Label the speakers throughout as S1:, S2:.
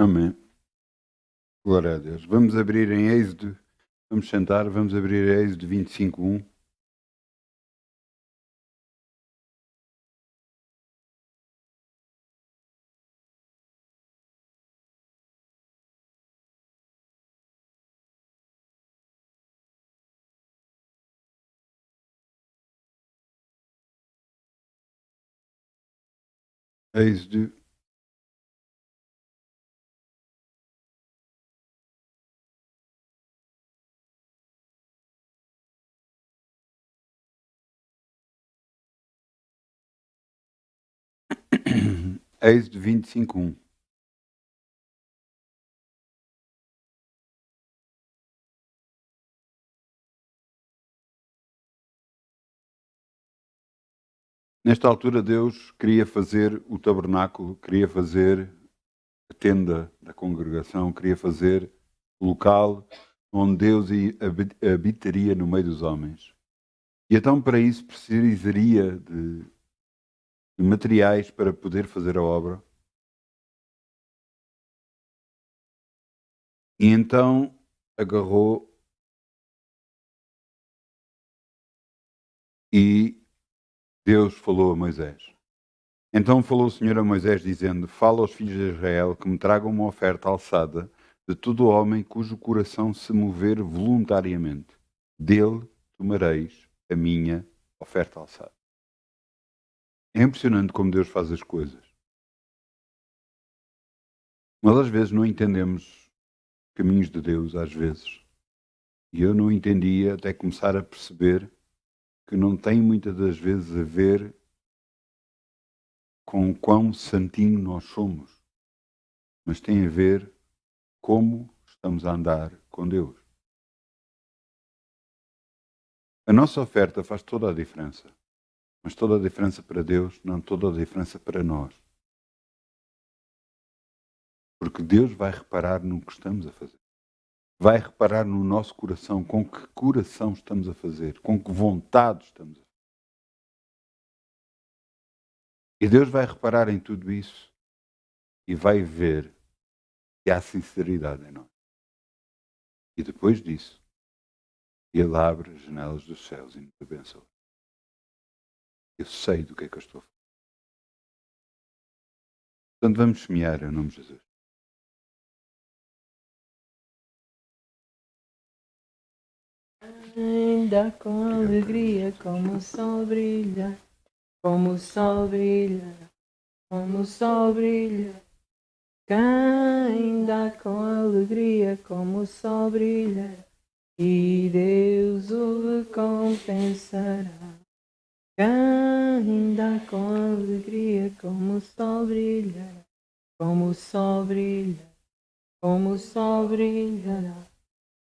S1: Amém. Glória a Deus. Vamos abrir em Êxodo. Vamos sentar, vamos abrir Êxodo 25:1. Êxodo. Êxodo 25:1. Nesta altura, Deus queria fazer o tabernáculo, queria fazer a tenda da congregação, queria fazer o local onde Deus habitaria no meio dos homens. E então, para isso, precisaria de materiais para poder fazer a obra. E então agarrou e Deus falou a Moisés. Então falou o Senhor a Moisés, dizendo: Fala aos filhos de Israel que me tragam uma oferta alçada de todo homem cujo coração se mover voluntariamente. Dele tomareis a minha oferta alçada. É impressionante como Deus faz as coisas. Nós às vezes não entendemos os caminhos de Deus, às vezes. E eu não entendia até começar a perceber que não tem muitas das vezes a ver com quão santinho nós somos, mas tem a ver como estamos a andar com Deus. A nossa oferta faz toda a diferença, mas toda a diferença para Deus, não toda a diferença para nós. Porque Deus vai reparar no que estamos a fazer. Vai reparar no nosso coração, com que coração estamos a fazer, com que vontade estamos a fazer. E Deus vai reparar em tudo isso e vai ver que há sinceridade em nós. E depois disso, Ele abre as janelas dos céus e nos abençoa. Eu sei do que é que eu estou a falar. Portanto, vamos semear em nome de Jesus.
S2: Ainda com alegria, como o sol brilha, como o sol brilha, como o sol brilha. Ainda com alegria, como o sol brilha, e Deus o recompensará. Ainda com alegria, como o sol brilha, como o sol brilha, como o sol brilhará.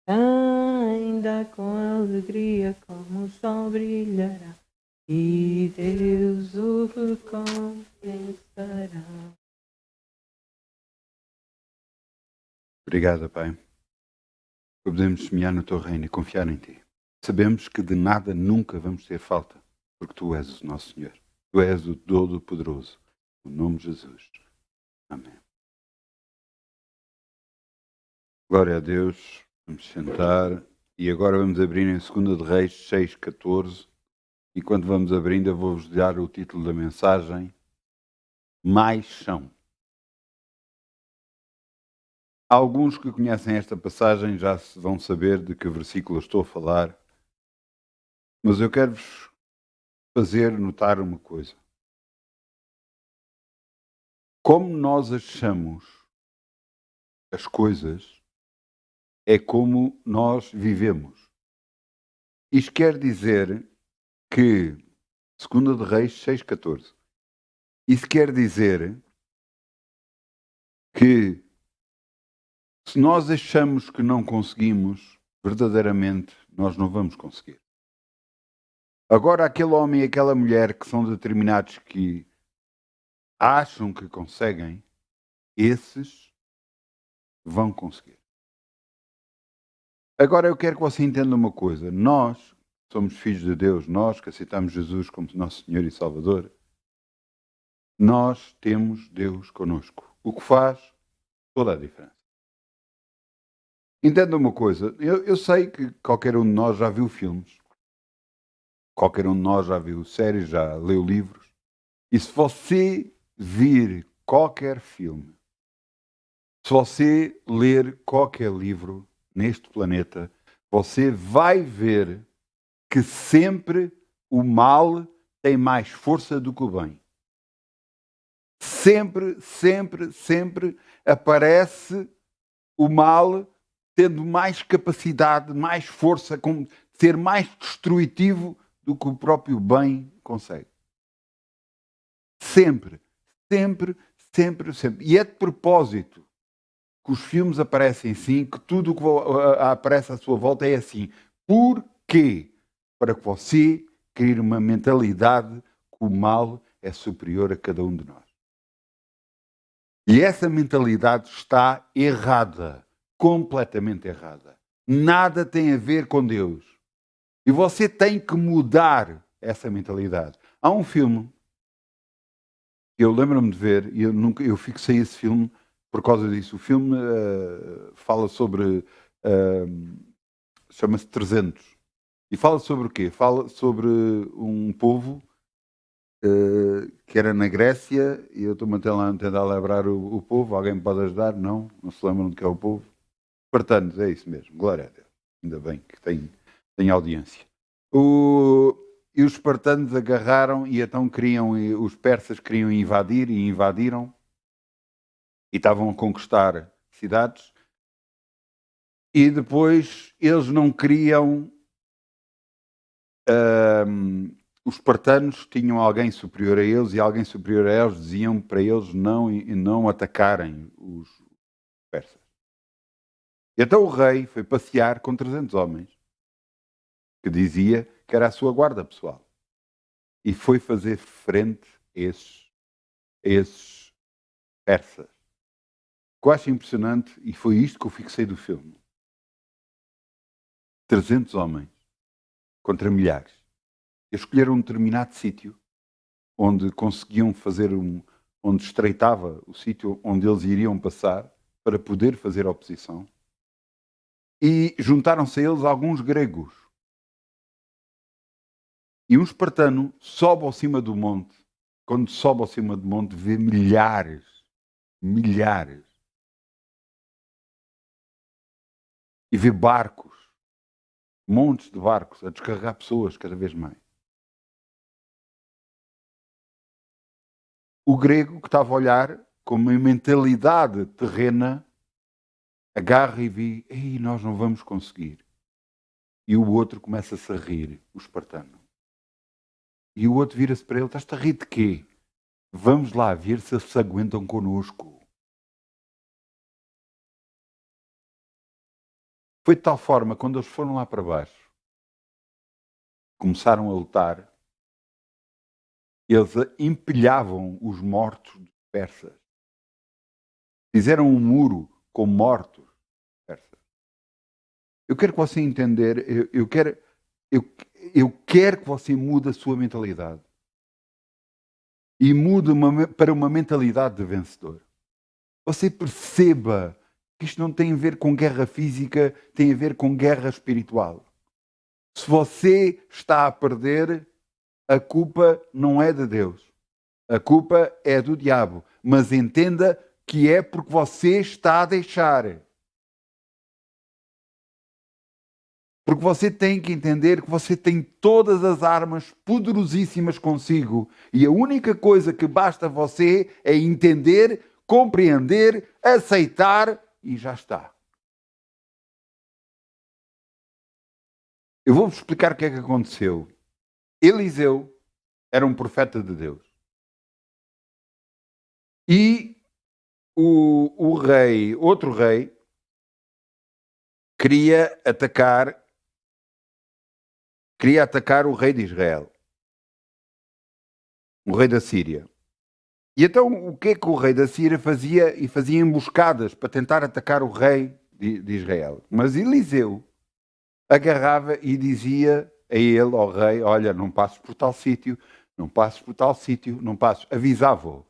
S2: Ainda com alegria, como o sol brilhará, e Deus o recompensará.
S1: Obrigado, Pai, por podermos semear no Teu reino e confiar em Ti. Sabemos que de nada nunca vamos ter falta, porque Tu és o nosso Senhor. Tu és o Todo-Poderoso. No nome de Jesus. Amém. Glória a Deus. Vamos sentar. E agora vamos abrir em 2 de Reis 6:14. E quando vamos abrindo, eu vou-vos dar o título da mensagem: Mais são. Alguns que conhecem esta passagem já vão saber de que versículo eu estou a falar, mas eu quero-vos fazer notar uma coisa. Como nós achamos as coisas é como nós vivemos. Isto quer dizer que, 2 de Reis 6:14, isso quer dizer que se nós achamos que não conseguimos, verdadeiramente nós não vamos conseguir. Agora, aquele homem e aquela mulher que são determinados, que acham que conseguem, esses vão conseguir. Agora eu quero que você entenda uma coisa. Nós somos filhos de Deus, nós que aceitamos Jesus como nosso Senhor e Salvador, nós temos Deus conosco. O que faz toda a diferença. Entenda uma coisa, eu sei que qualquer um de nós já viu filmes, qualquer um de nós já viu séries, já leu livros, e se você vir qualquer filme, se você ler qualquer livro neste planeta, você vai ver que sempre o mal tem mais força do que o bem. Sempre, sempre, sempre aparece o mal tendo mais capacidade, mais força, ser mais destrutivo do que o próprio bem consegue. Sempre, sempre, sempre, sempre. E é de propósito que os filmes aparecem assim, que tudo o que aparece à sua volta é assim. Porquê? Para que você crie uma mentalidade que o mal é superior a cada um de nós. E essa mentalidade está errada, completamente errada. Nada tem a ver com Deus. E você tem que mudar essa mentalidade. Há um filme que eu lembro-me de ver, e eu fixei esse filme por causa disso. O filme fala sobre... chama-se 300. E fala sobre o quê? Fala sobre um povo que era na Grécia, e eu estou-me a tentar lembrar o povo. Alguém me pode ajudar? Não se lembram do que é o povo. Espartanos, é isso mesmo. Glória a Deus. Ainda bem que tem audiência. E os espartanos agarraram e então os persas queriam invadir e invadiram e estavam a conquistar cidades. E depois eles não queriam... os espartanos tinham alguém superior a eles, e alguém superior a eles diziam para eles não atacarem os persas. E então o rei foi passear com 300 homens, que dizia que era a sua guarda pessoal, e foi fazer frente a esses persas. O que eu acho impressionante, e foi isto que eu fixei do filme: 300 homens contra milhares. Eles escolheram um determinado sítio onde conseguiam fazer onde estreitava o sítio onde eles iriam passar para poder fazer oposição. E juntaram-se a eles alguns gregos. E um espartano sobe ao cima do monte. Quando sobe ao cima do monte, vê milhares. E vê barcos. Montes de barcos a descarregar pessoas cada vez mais. O grego, que estava a olhar com uma mentalidade terrena, agarra e vê: ei, nós não vamos conseguir. E o outro começa-se a rir, o espartano. E o outro vira-se para ele: estás-te a rir de quê? Vamos lá ver se eles se aguentam connosco. Foi de tal forma, quando eles foram lá para baixo, começaram a lutar, eles empilhavam os mortos dos persas. Fizeram um muro com mortos persas. Eu quero que você entender, eu quero que você mude a sua mentalidade. E mude para uma mentalidade de vencedor. Você perceba que isto não tem a ver com guerra física, tem a ver com guerra espiritual. Se você está a perder, a culpa não é de Deus. A culpa é do diabo. Mas entenda que é porque você está a deixar. Porque você tem que entender que você tem todas as armas poderosíssimas consigo. E a única coisa que basta a você é entender, compreender, aceitar e já está. Eu vou-vos explicar o que é que aconteceu. Eliseu era um profeta de Deus. E outro rei, queria atacar o rei de Israel, o rei da Síria. E então o que é que o rei da Síria fazia? E fazia emboscadas para tentar atacar o rei de Israel. Mas Eliseu agarrava e dizia a ele, ao rei: olha, não passes por tal sítio, não passes por tal sítio, não passes. Avisava-o.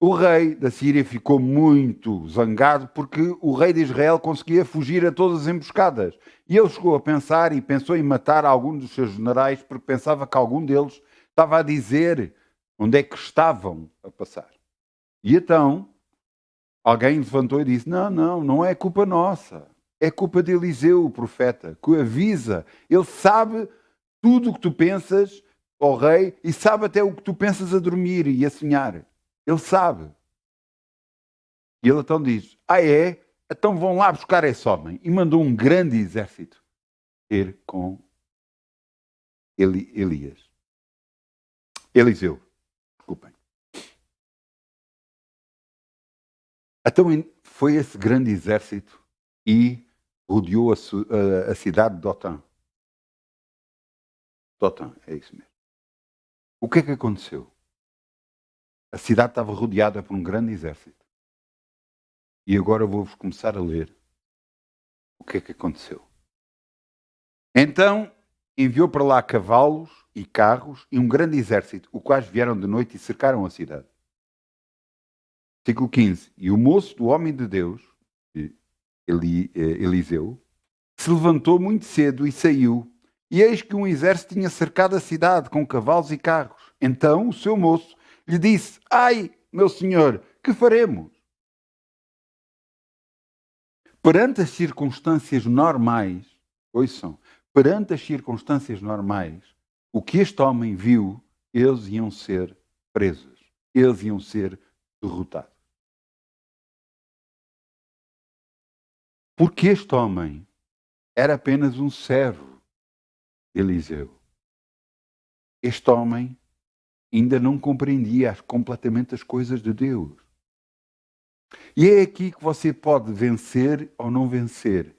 S1: O rei da Síria ficou muito zangado porque o rei de Israel conseguia fugir a todas as emboscadas. E ele chegou a pensar e pensou em matar algum dos seus generais porque pensava que algum deles estava a dizer onde é que estavam a passar. E então alguém levantou e disse: não é culpa nossa. É culpa de Eliseu, o profeta, que o avisa. Ele sabe tudo o que tu pensas, ó rei, e sabe até o que tu pensas a dormir e a sonhar. Ele sabe. E ele então diz: é? Então vão lá buscar esse homem. E mandou um grande exército ter com Eliseu. Desculpem. Então foi esse grande exército e rodeou a cidade de Dotã. Dotã, é isso mesmo. O que é que aconteceu? A cidade estava rodeada por um grande exército. E agora vou-vos começar a ler o que é que aconteceu. Então enviou para lá cavalos e carros e um grande exército, os quais vieram de noite e cercaram a cidade. Versículo 15. E o moço do homem de Deus, Eliseu, se levantou muito cedo e saiu. E eis que um exército tinha cercado a cidade com cavalos e carros. Então o seu moço lhe disse: ai, meu senhor, que faremos? Perante as circunstâncias normais, ouçam, perante as circunstâncias normais, o que este homem viu, eles iam ser presos. Eles iam ser derrotados. Porque este homem era apenas um servo de Eliseu. Este homem ainda não compreendia completamente as coisas de Deus. E é aqui que você pode vencer ou não vencer.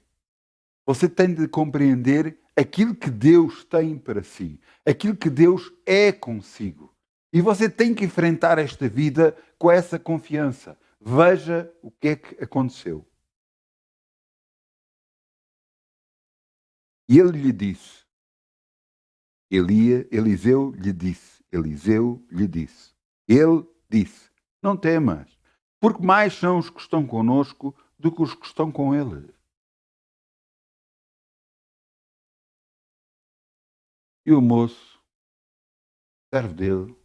S1: Você tem de compreender aquilo que Deus tem para si, aquilo que Deus é consigo. E você tem que enfrentar esta vida com essa confiança. Veja o que é que aconteceu. E ele lhe disse, Eliseu lhe disse, ele disse, não temas, porque mais são os que estão conosco do que os que estão com ele. E o moço, servo dele,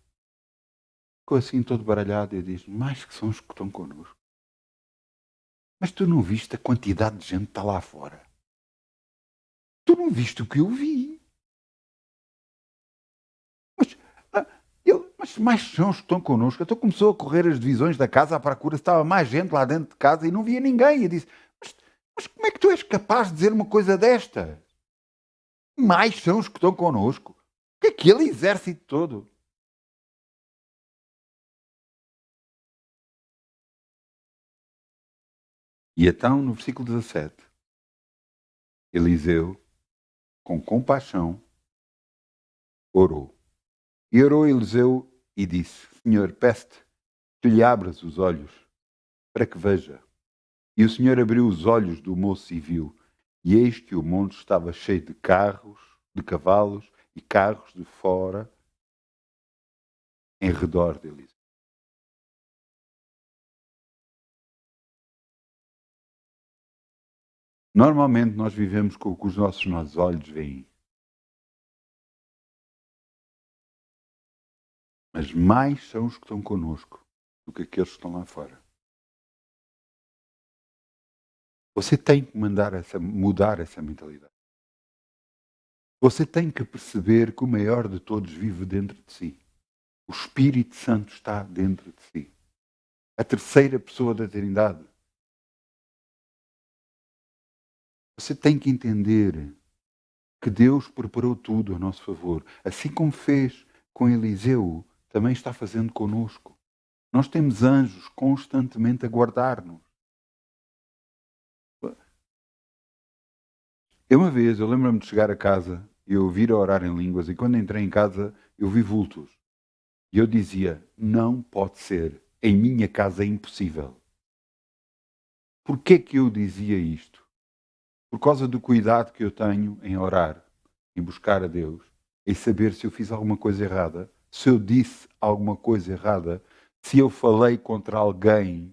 S1: ficou assim todo baralhado e diz, mais que são os que estão connosco. Mas tu não viste a quantidade de gente que está lá fora? Tu não viste o que eu vi? Mas mais são os que estão connosco. Então começou a correr as divisões da casa à procura se estava mais gente lá dentro de casa e não via ninguém. E disse, mas como é que tu és capaz de dizer uma coisa desta? Mais são os que estão connosco. Que aquele exército todo. E então, no versículo 17, Eliseu, com compaixão, orou. E orou Eliseu e disse, Senhor, peço-te que lhe abras os olhos para que veja. E o Senhor abriu os olhos do moço e viu. E eis que o monte estava cheio de carros, de cavalos e carros de fora em redor de Eliseu. Normalmente nós vivemos com o que os nossos olhos veem. Mas mais são os que estão connosco do que aqueles que estão lá fora. Você tem que mudar essa mentalidade. Você tem que perceber que o maior de todos vive dentro de si. O Espírito Santo está dentro de si. A terceira pessoa da Trindade. Você tem que entender que Deus preparou tudo a nosso favor. Assim como fez com Eliseu, também está fazendo conosco. Nós temos anjos constantemente a guardar-nos. Eu lembro-me de chegar a casa e eu ouvir a orar em línguas, e quando entrei em casa eu vi vultos. E eu dizia, não pode ser, em minha casa é impossível. Porquê que eu dizia isto? Por causa do cuidado que eu tenho em orar, em buscar a Deus, em saber se eu fiz alguma coisa errada, se eu disse alguma coisa errada, se eu falei contra alguém,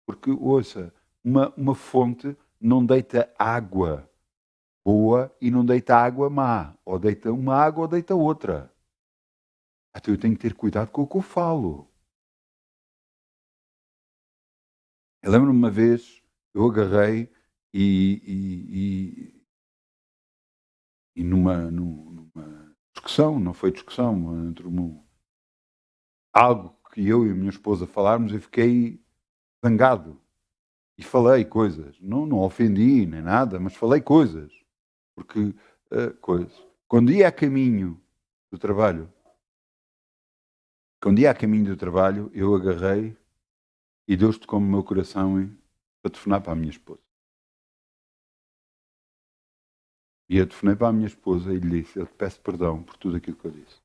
S1: porque, ouça, uma fonte não deita água boa e não deita água má. Ou deita uma água ou deita outra. Então eu tenho que ter cuidado com o que eu falo. Eu lembro-me uma vez, eu agarrei e numa discussão, não foi discussão, entre algo que eu e a minha esposa falarmos, eu fiquei zangado. E falei coisas. Não ofendi nem nada, mas falei coisas. Porque, coisas. Quando ia a caminho do trabalho, eu agarrei e Deus tocou-me no meu coração para telefonar para a minha esposa. E eu telefonei para a minha esposa e lhe disse: eu te peço perdão por tudo aquilo que eu disse.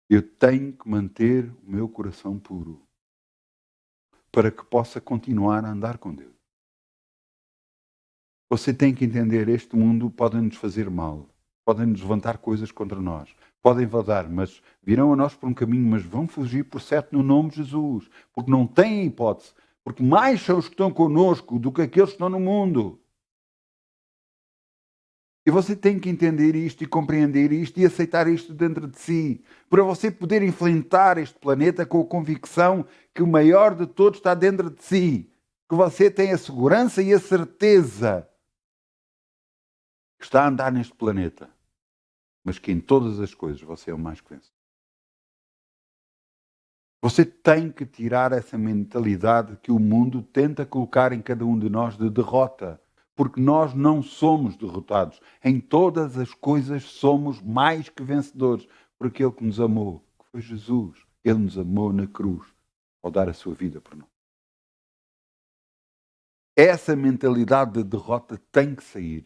S1: Eu tenho que manter o meu coração puro para que possa continuar a andar com Deus. Você tem que entender, este mundo pode nos fazer mal, podem nos levantar coisas contra nós, podem vazar, mas virão a nós por um caminho, mas vão fugir por certo no nome de Jesus, porque não têm hipótese, porque mais são os que estão connosco do que aqueles que estão no mundo. E você tem que entender isto e compreender isto e aceitar isto dentro de si, para você poder enfrentar este planeta com a convicção que o maior de todos está dentro de si, que você tem a segurança e a certeza que está a andar neste planeta, mas que em todas as coisas você é o mais que vence. Você tem que tirar essa mentalidade que o mundo tenta colocar em cada um de nós de derrota, porque nós não somos derrotados. Em todas as coisas somos mais que vencedores, por aquele que nos amou, que foi Jesus. Ele nos amou na cruz, ao dar a sua vida por nós. Essa mentalidade de derrota tem que sair.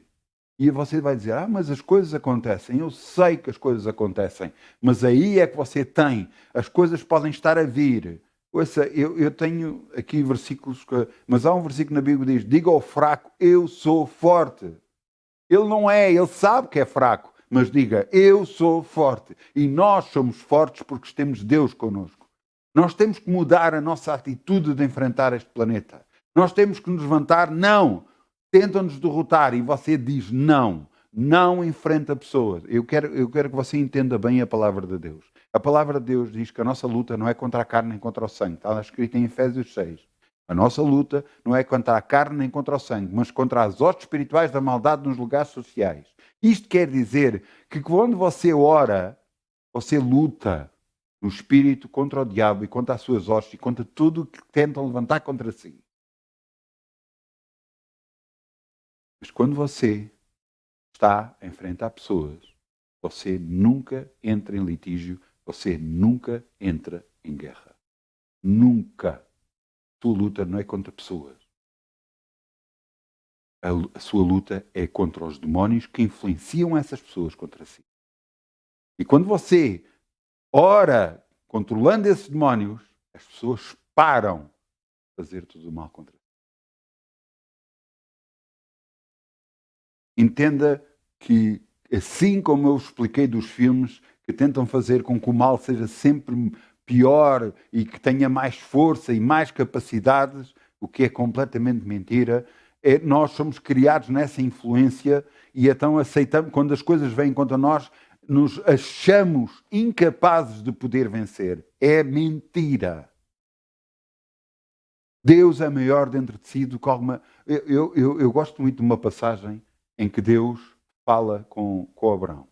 S1: E você vai dizer, mas as coisas acontecem. Eu sei que as coisas acontecem, mas aí é que você tem. As coisas podem estar a vir. Ouça, eu tenho aqui versículos, mas há um versículo na Bíblia que diz, diga ao fraco, eu sou forte. Ele não é, ele sabe que é fraco, mas diga, eu sou forte. E nós somos fortes porque temos Deus connosco. Nós temos que mudar a nossa atitude de enfrentar este planeta. Nós temos que nos levantar, não. Tentam-nos derrotar e você diz não enfrenta pessoas. Eu quero que você entenda bem a palavra de Deus. A palavra de Deus diz que a nossa luta não é contra a carne nem contra o sangue. Está escrito em Efésios 6. A nossa luta não é contra a carne nem contra o sangue, mas contra as hostes espirituais da maldade nos lugares sociais. Isto quer dizer que quando você ora, você luta no espírito contra o diabo e contra as suas hostes e contra tudo o que tentam levantar contra si. Mas quando você está a enfrentar pessoas, você nunca entra em litígio, você nunca entra em guerra. Nunca. A sua luta não é contra pessoas. A sua luta é contra os demónios que influenciam essas pessoas contra si. E quando você ora controlando esses demónios, as pessoas param de fazer tudo o mal contra si. Entenda que, assim como eu expliquei dos filmes que tentam fazer com que o mal seja sempre pior e que tenha mais força e mais capacidades, o que é completamente mentira, nós somos criados nessa influência e então aceitamos, quando as coisas vêm contra nós, nos achamos incapazes de poder vencer. É mentira. Deus é maior dentro de si do que alguma... Eu gosto muito de uma passagem em que Deus fala com Abraão.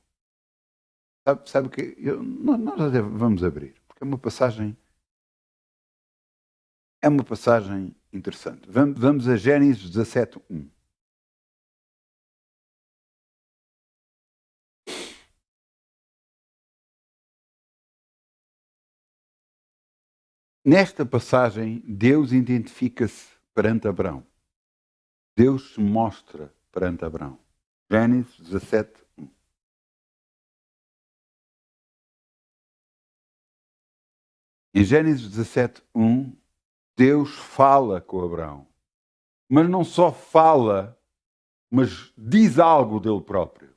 S1: Sabe o que? Nós até vamos abrir, porque é uma passagem interessante. Vamos a Gênesis 17:1. Nesta passagem, Deus identifica-se perante Abraão. Deus se mostra perante Abraão. Gênesis 17:1. Em Gênesis 17:1, Deus fala com Abraão. Mas não só fala, mas diz algo dele próprio.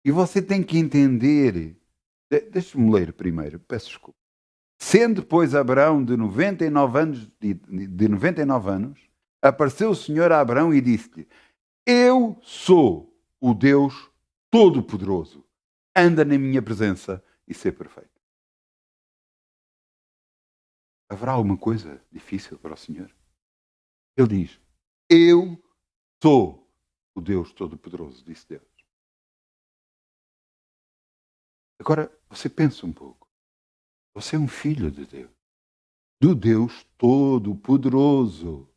S1: E você tem que entender Deixe-me ler primeiro, peço desculpa. Sendo, pois, Abraão de 99 anos, apareceu o Senhor a Abraão e disse-lhe: Eu sou o Deus Todo-Poderoso. Anda na minha presença e ser perfeito. Haverá alguma coisa difícil para o Senhor? Ele diz: Eu sou o Deus Todo-Poderoso, disse Deus. Agora, você pensa um pouco. Você é um filho de Deus. Do Deus Todo-Poderoso.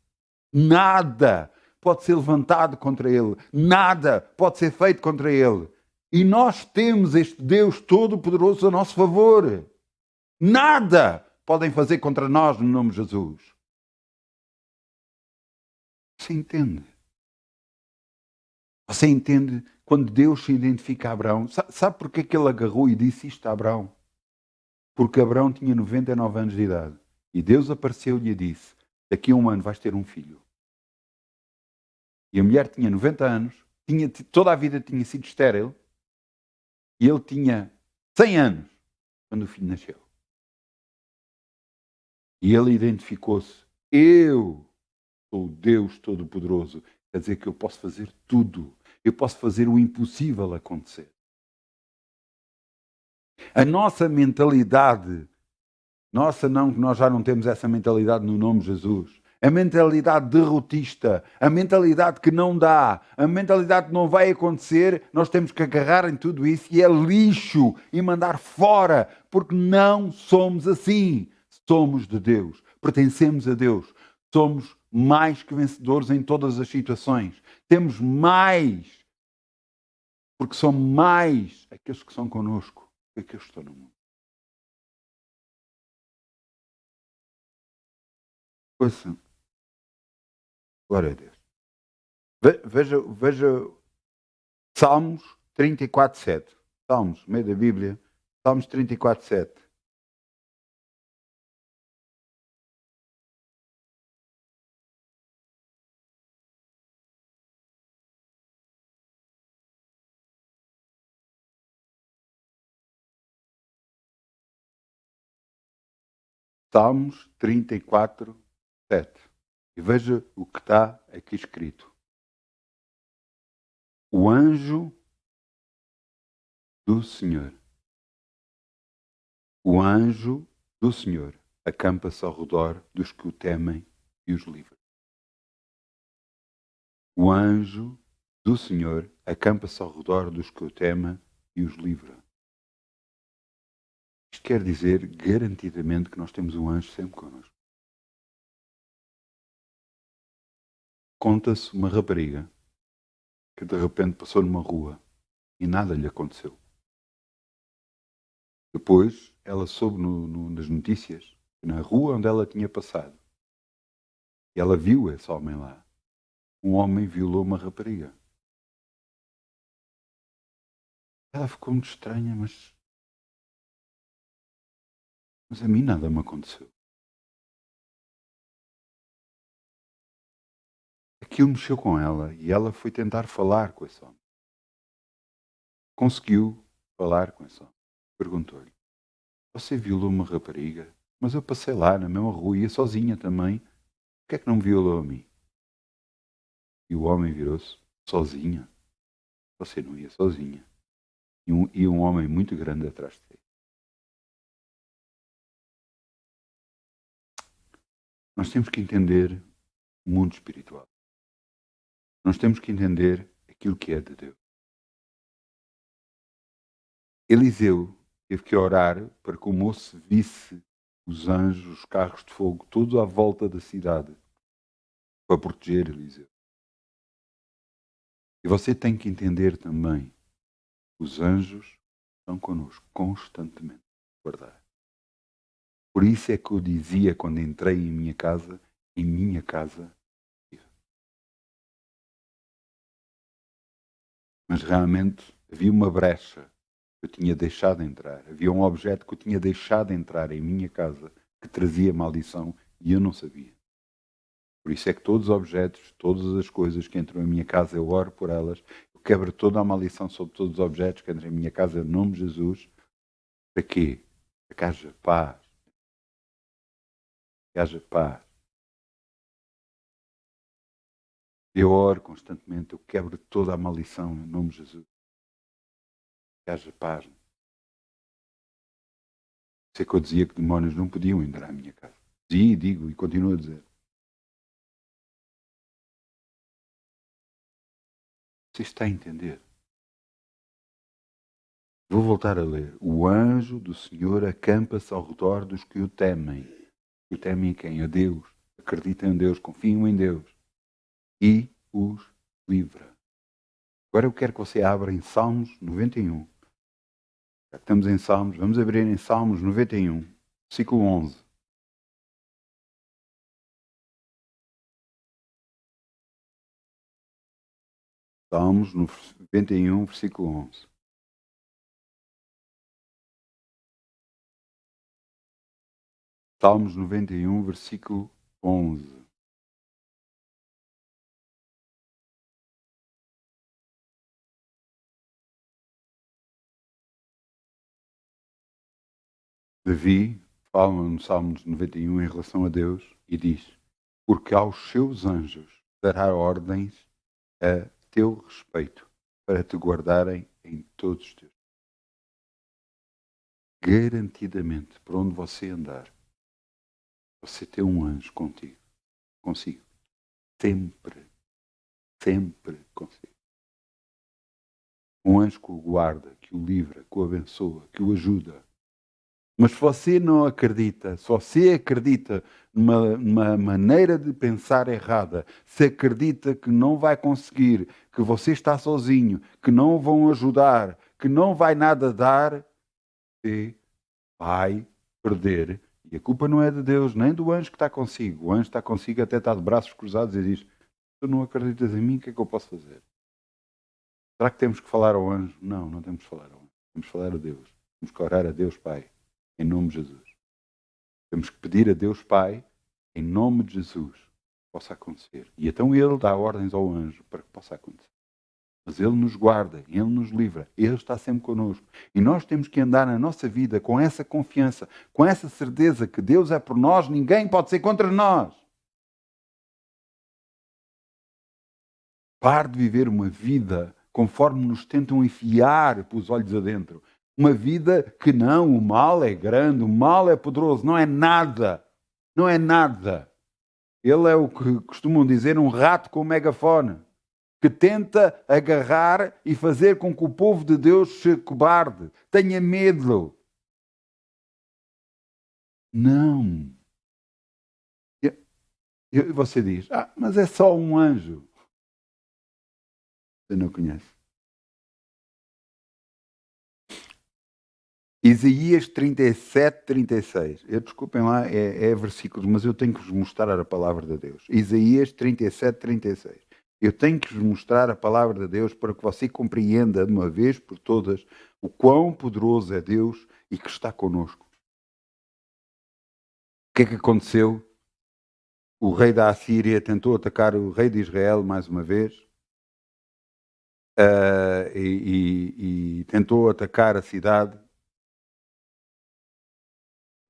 S1: Nada pode ser levantado contra Ele. Nada pode ser feito contra Ele. E nós temos este Deus Todo-Poderoso a nosso favor. Nada podem fazer contra nós no nome de Jesus. Você entende? Você entende quando Deus se identifica a Abraão? Sabe porquê que ele agarrou e disse isto a Abraão? Porque Abraão tinha 99 anos de idade. E Deus apareceu-lhe e disse: daqui a um ano vais ter um filho. E a mulher tinha 90 anos, toda a vida tinha sido estéril, e ele tinha 100 anos quando o filho nasceu. E ele identificou-se: eu sou o Deus Todo-Poderoso. Quer dizer que eu posso fazer tudo. Eu posso fazer o impossível acontecer. A nossa mentalidade, nós já não temos essa mentalidade no nome de Jesus. A mentalidade derrotista, a mentalidade que não dá, a mentalidade que não vai acontecer, nós temos que agarrar em tudo isso e é lixo e mandar fora, porque não somos assim. Somos de Deus, pertencemos a Deus, somos mais que vencedores em todas as situações. Temos mais, porque são mais aqueles que são connosco do que aqueles que estão no mundo. Ouça. Glória a Deus. Veja Salmos 34:7. Salmos, meio da Bíblia. Salmos 34:7. Salmos 34:7. E veja o que está aqui escrito. O anjo do Senhor. O anjo do Senhor acampa-se ao redor dos que o temem e os livra. O anjo do Senhor acampa-se ao redor dos que o temem e os livra. Isto quer dizer, garantidamente, que nós temos um anjo sempre connosco. Conta-se uma rapariga que de repente passou numa rua e nada lhe aconteceu. Depois, ela soube nas notícias que na rua onde ela tinha passado, e ela viu esse homem lá. Um homem violou uma rapariga. Ela ficou muito estranha, mas a mim nada me aconteceu. Aquilo mexeu com ela e ela foi tentar falar com esse homem. Conseguiu falar com esse homem. Perguntou-lhe: você violou uma rapariga? Mas eu passei lá na mesma rua, ia sozinha também. Por que é que não me violou a mim? E o homem virou-se: sozinha? Você não ia sozinha. E um homem muito grande atrás de você. Nós temos que entender o mundo espiritual. Nós temos que entender aquilo que é de Deus. Eliseu teve que orar para que o moço visse os anjos, os carros de fogo, todos à volta da cidade, para proteger Eliseu. E você tem que entender também, os anjos estão connosco constantemente, guardar. Por isso é que eu dizia quando entrei em minha casa, mas realmente havia uma brecha que eu tinha deixado entrar. Havia um objeto que eu tinha deixado entrar em minha casa que trazia maldição e eu não sabia. Por isso é que todos os objetos, todas as coisas que entram em minha casa, eu oro por elas, eu quebro toda a maldição sobre todos os objetos que entram em minha casa, em nome de Jesus, Para quê? Para que haja paz. Que haja paz. Eu oro constantemente, eu quebro toda a maldição em nome de Jesus. Que haja paz. Sei que eu dizia que demónios não podiam entrar à minha casa. Dizia e digo e continuo a dizer. Você está a entender? Vou voltar a ler. O anjo do Senhor acampa-se ao redor dos que o temem. E temem quem? A Deus. Acreditam em Deus, confiam em Deus. E os livra. Agora eu quero que você abra em Salmos 91. Já que estamos em Salmos, vamos abrir em Salmos 91, versículo 11. Salmos 91, versículo 11. Salmos 91, versículo 11. Davi fala no Salmo 91 em relação a Deus e diz: porque aos seus anjos dará ordens a teu respeito para te guardarem em todos os teus. Garantidamente, por onde você andar, você tem um anjo consigo. Sempre, sempre consigo. Um anjo que o guarda, que o livra, que o abençoa, que o ajuda. Mas se você não acredita, se você acredita numa maneira de pensar errada, se acredita que não vai conseguir, que você está sozinho, que não vão ajudar, que não vai nada dar, você vai perder. E a culpa não é de Deus, nem do anjo que está consigo. O anjo está consigo, até está de braços cruzados e diz: tu não acreditas em mim, o que é que eu posso fazer? Será que temos que falar ao anjo? Não, não temos que falar ao anjo. Temos que falar a Deus. Temos que orar a Deus Pai, em nome de Jesus. Temos que pedir a Deus Pai, em nome de Jesus, que possa acontecer. E então Ele dá ordens ao anjo para que possa acontecer. Mas Ele nos guarda, Ele nos livra, Ele está sempre connosco. E nós temos que andar na nossa vida com essa confiança, com essa certeza que Deus é por nós, ninguém pode ser contra nós. Pare de viver uma vida conforme nos tentam enfiar pelos olhos adentro. Uma vida que não, o mal é grande, o mal é poderoso, não é nada. Não é nada. Ele é o que costumam dizer um rato com um megafone, que tenta agarrar e fazer com que o povo de Deus se cobarde, tenha medo. Não. E você diz, mas é só um anjo. Você não conhece. Isaías 37, 36. Desculpem lá, é versículos, mas eu tenho que vos mostrar a palavra de Deus. Isaías 37, 36. Eu tenho que vos mostrar a palavra de Deus para que você compreenda de uma vez por todas o quão poderoso é Deus e que está connosco. O que é que aconteceu? O rei da Assíria tentou atacar o rei de Israel mais uma vez e tentou atacar a cidade.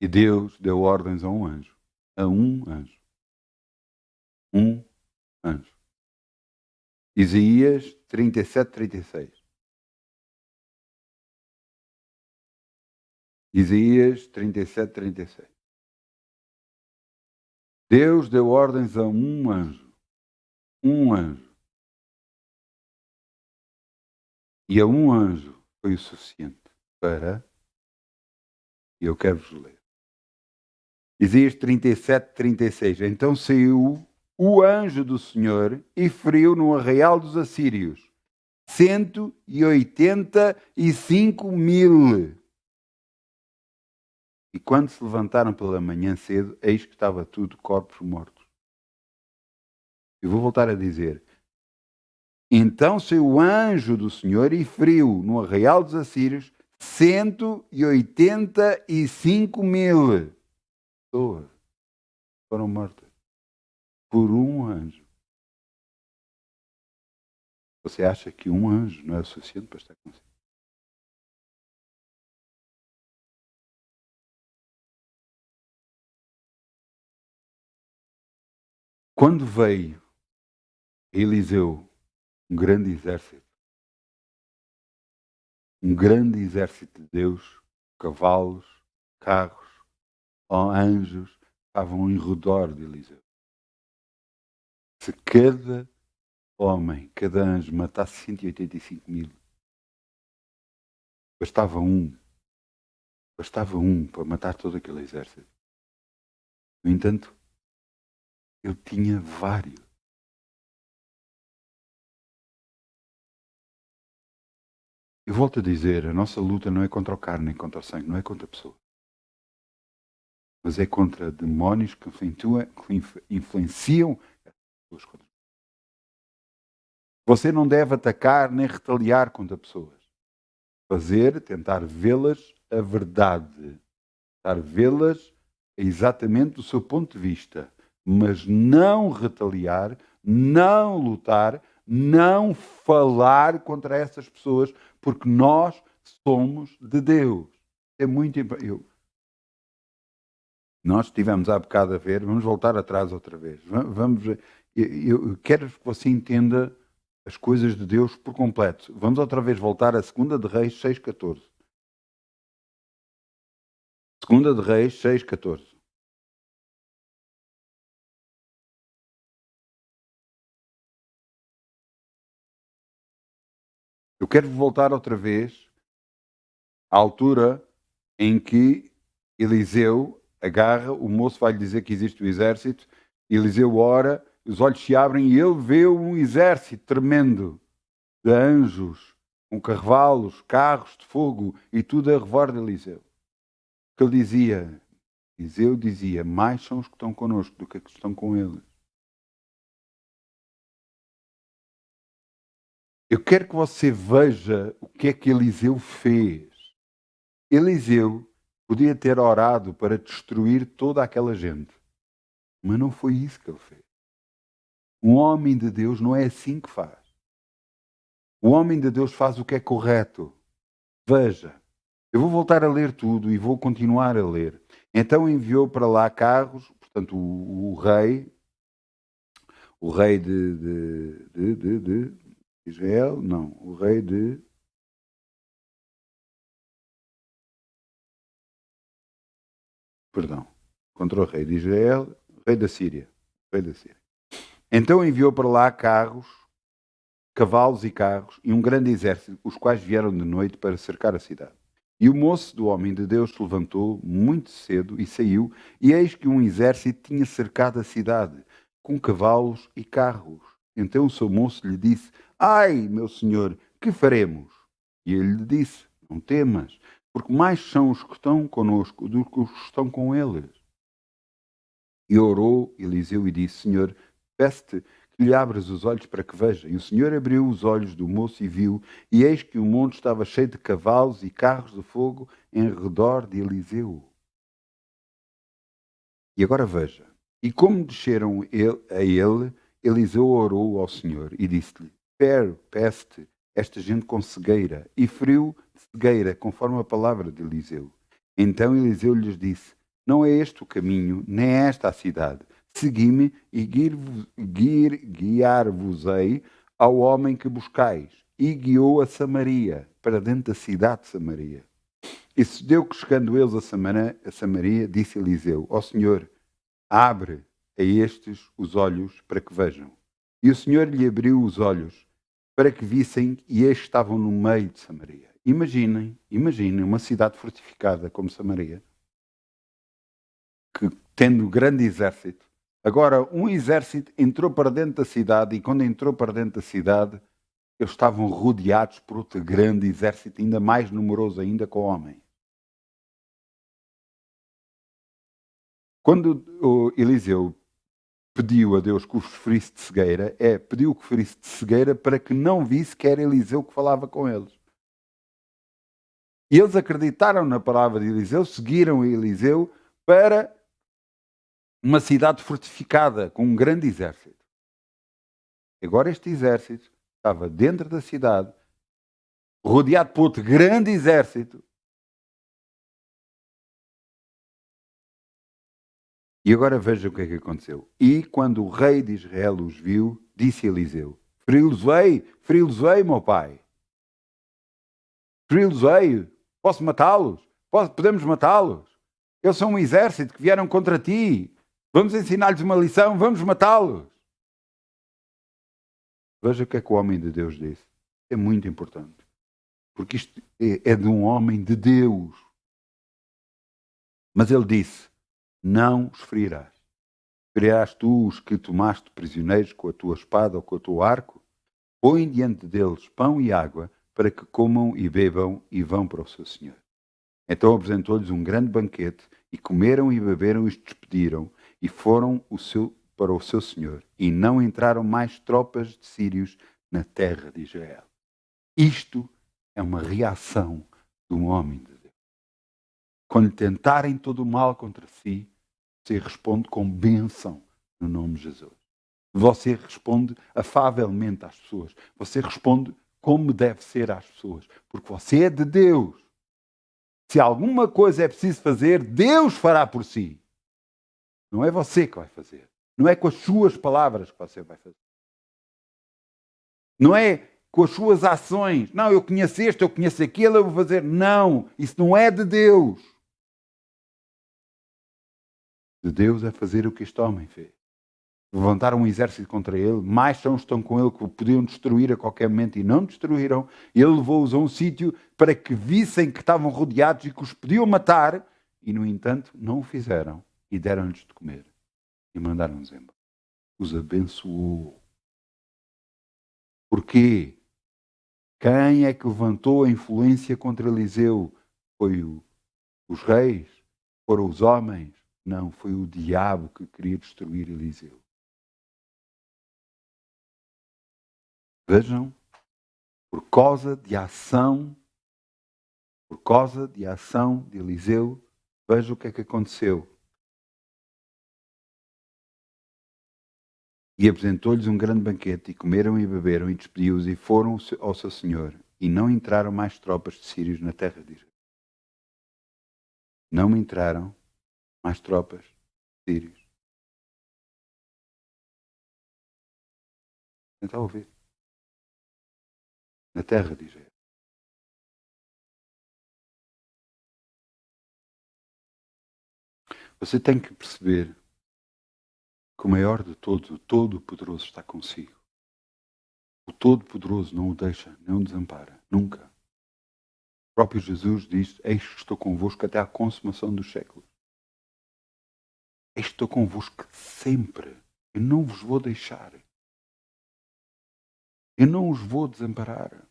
S1: E Deus deu ordens a um anjo. A um anjo. Um anjo. Isaías 37, 36. Isaías 37, 36. Deus deu ordens a um anjo. Um anjo. E a um anjo foi o suficiente para... E eu quero-vos ler. Isaías 37, 36. Então saiu o anjo do Senhor e feriu no arraial dos assírios 185.000. E quando se levantaram pela manhã cedo, eis que estava tudo corpos mortos. Eu vou voltar a dizer. Então saiu o anjo do Senhor e feriu no arraial dos assírios 185.000 pessoas foram mortas por um anjo. Você acha que um anjo não é o suficiente para estar consigo? Quando veio a Eliseu um grande exército de Deus, cavalos, carros, anjos, estavam em redor de Eliseu. Se cada homem, cada anjo matasse 185.000, bastava um para matar todo aquele exército. No entanto, ele tinha vários. Eu volto a dizer, a nossa luta não é contra o carne nem contra o sangue, não é contra a pessoa. Mas é contra demónios que influenciam as pessoas contra. Você não deve atacar nem retaliar contra pessoas. Tentar vê-las a verdade. Tentar vê-las exatamente do seu ponto de vista. Mas não retaliar, não lutar, não falar contra essas pessoas, porque nós somos de Deus. É muito importante. Nós estivemos há bocado a ver, vamos voltar atrás outra vez. Eu quero que você entenda as coisas de Deus por completo. Vamos outra vez voltar a 2 de Reis 6,14. 2 de Reis 6,14. Eu quero voltar outra vez à altura em que Eliseu agarra, o moço vai lhe dizer que existe o exército, Eliseu ora, os olhos se abrem e ele vê um exército tremendo de anjos, com cavalos, carros de fogo e tudo a redor de Eliseu. O que ele dizia? Eliseu dizia, mais são os que estão connosco do que os que estão com ele. Eu quero que você veja o que é que Eliseu fez. Eliseu podia ter orado para destruir toda aquela gente, mas não foi isso que ele fez. Um homem de Deus não é assim que faz. O homem de Deus faz o que é correto. Veja, eu vou voltar a ler tudo e vou continuar a ler. Então enviou para lá carros, portanto o rei de Israel, não, o rei de... Perdão, contra o rei de Israel, rei da Síria. Então enviou para lá carros, cavalos e carros, e um grande exército, os quais vieram de noite para cercar a cidade. E o moço do homem de Deus se levantou muito cedo e saiu, e eis que um exército tinha cercado a cidade, com cavalos e carros. Então o seu moço lhe disse, ai, meu senhor, que faremos? E ele lhe disse, não temas, porque mais são os que estão conosco do que os que estão com eles. E orou Eliseu e disse, Senhor, peço-te que lhe abras os olhos para que veja. E o Senhor abriu os olhos do moço e viu, e eis que o monte estava cheio de cavalos e carros de fogo em redor de Eliseu. E agora veja. E como desceram a ele, Eliseu orou ao Senhor e disse-lhe, peço-te esta gente com cegueira, e feriu de cegueira, conforme a palavra de Eliseu. Então Eliseu lhes disse, não é este o caminho, nem é esta a cidade. Segui-me e guiar-vos-ei ao homem que buscais. E guiou a Samaria, para dentro da cidade de Samaria. E sucedeu que, chegando eles a Samaria, disse Eliseu, ó Senhor, abre a estes os olhos para que vejam. E o Senhor lhe abriu os olhos para que vissem, e estes estavam no meio de Samaria. Imaginem uma cidade fortificada como Samaria, que tendo grande exército. Agora, um exército entrou para dentro da cidade, e quando entrou para dentro da cidade, eles estavam rodeados por outro grande exército, ainda mais numeroso ainda, com homens. Quando o Eliseu pediu a Deus que os ferisse de cegueira, pediu que ferisse de cegueira para que não visse que era Eliseu que falava com eles. E eles acreditaram na palavra de Eliseu, seguiram Eliseu para uma cidade fortificada, com um grande exército. Agora este exército estava dentro da cidade, rodeado por outro grande exército. E agora veja o que é que aconteceu. E quando o rei de Israel os viu, disse a Eliseu: feri-los-ei, meu pai. Feri-los-ei, posso matá-los? Podemos matá-los? Eles são um exército que vieram contra ti. Vamos ensinar-lhes uma lição, vamos matá-los. Veja o que é que o homem de Deus disse. É muito importante. Porque isto é de um homem de Deus. Mas ele disse: não os ferirás. Ferirás tu os que tomaste prisioneiros com a tua espada ou com o teu arco? Põe diante deles pão e água, para que comam e bebam e vão para o seu senhor. Então apresentou-lhes um grande banquete, e comeram e beberam e se despediram, e foram para o seu senhor. E não entraram mais tropas de sírios na terra de Israel. Isto é uma reação de um homem de Deus. Quando tentarem todo o mal contra si, você responde com bênção no nome de Jesus. Você responde afavelmente às pessoas. Você responde como deve ser às pessoas. Porque você é de Deus. Se alguma coisa é preciso fazer, Deus fará por si. Não é você que vai fazer. Não é com as suas palavras que você vai fazer. Não é com as suas ações. Não, eu conheço este, eu conheço aquele, eu vou fazer. Não, isso não é de Deus. De Deus é fazer o que este homem fez. Levantaram um exército contra ele, mais são estão com ele que o podiam destruir a qualquer momento e não destruíram. Ele levou-os a um sítio para que vissem que estavam rodeados e que os podiam matar, e no entanto não o fizeram e deram-lhes de comer e mandaram-nos embora. Os abençoou. Porquê? Quem é que levantou a influência contra Eliseu? Foi os reis? Foram os homens? Não, foi o diabo que queria destruir Eliseu. Vejam, por causa de ação de Eliseu, veja o que é que aconteceu. E apresentou-lhes um grande banquete, e comeram e beberam, e despediu-os, e foram ao seu senhor, e não entraram mais tropas de sírios na terra de Israel. Não entraram mais tropas de sírios. Tenta ouvir. Na terra de Israel. Você tem que perceber que o maior de todos, o Todo-Poderoso, está consigo. O Todo-Poderoso não o deixa, nem o desampara, nunca. O próprio Jesus diz: eis que estou convosco até à consumação dos séculos. Eis que estou convosco sempre. Eu não vos vou deixar. Eu não os vou desamparar.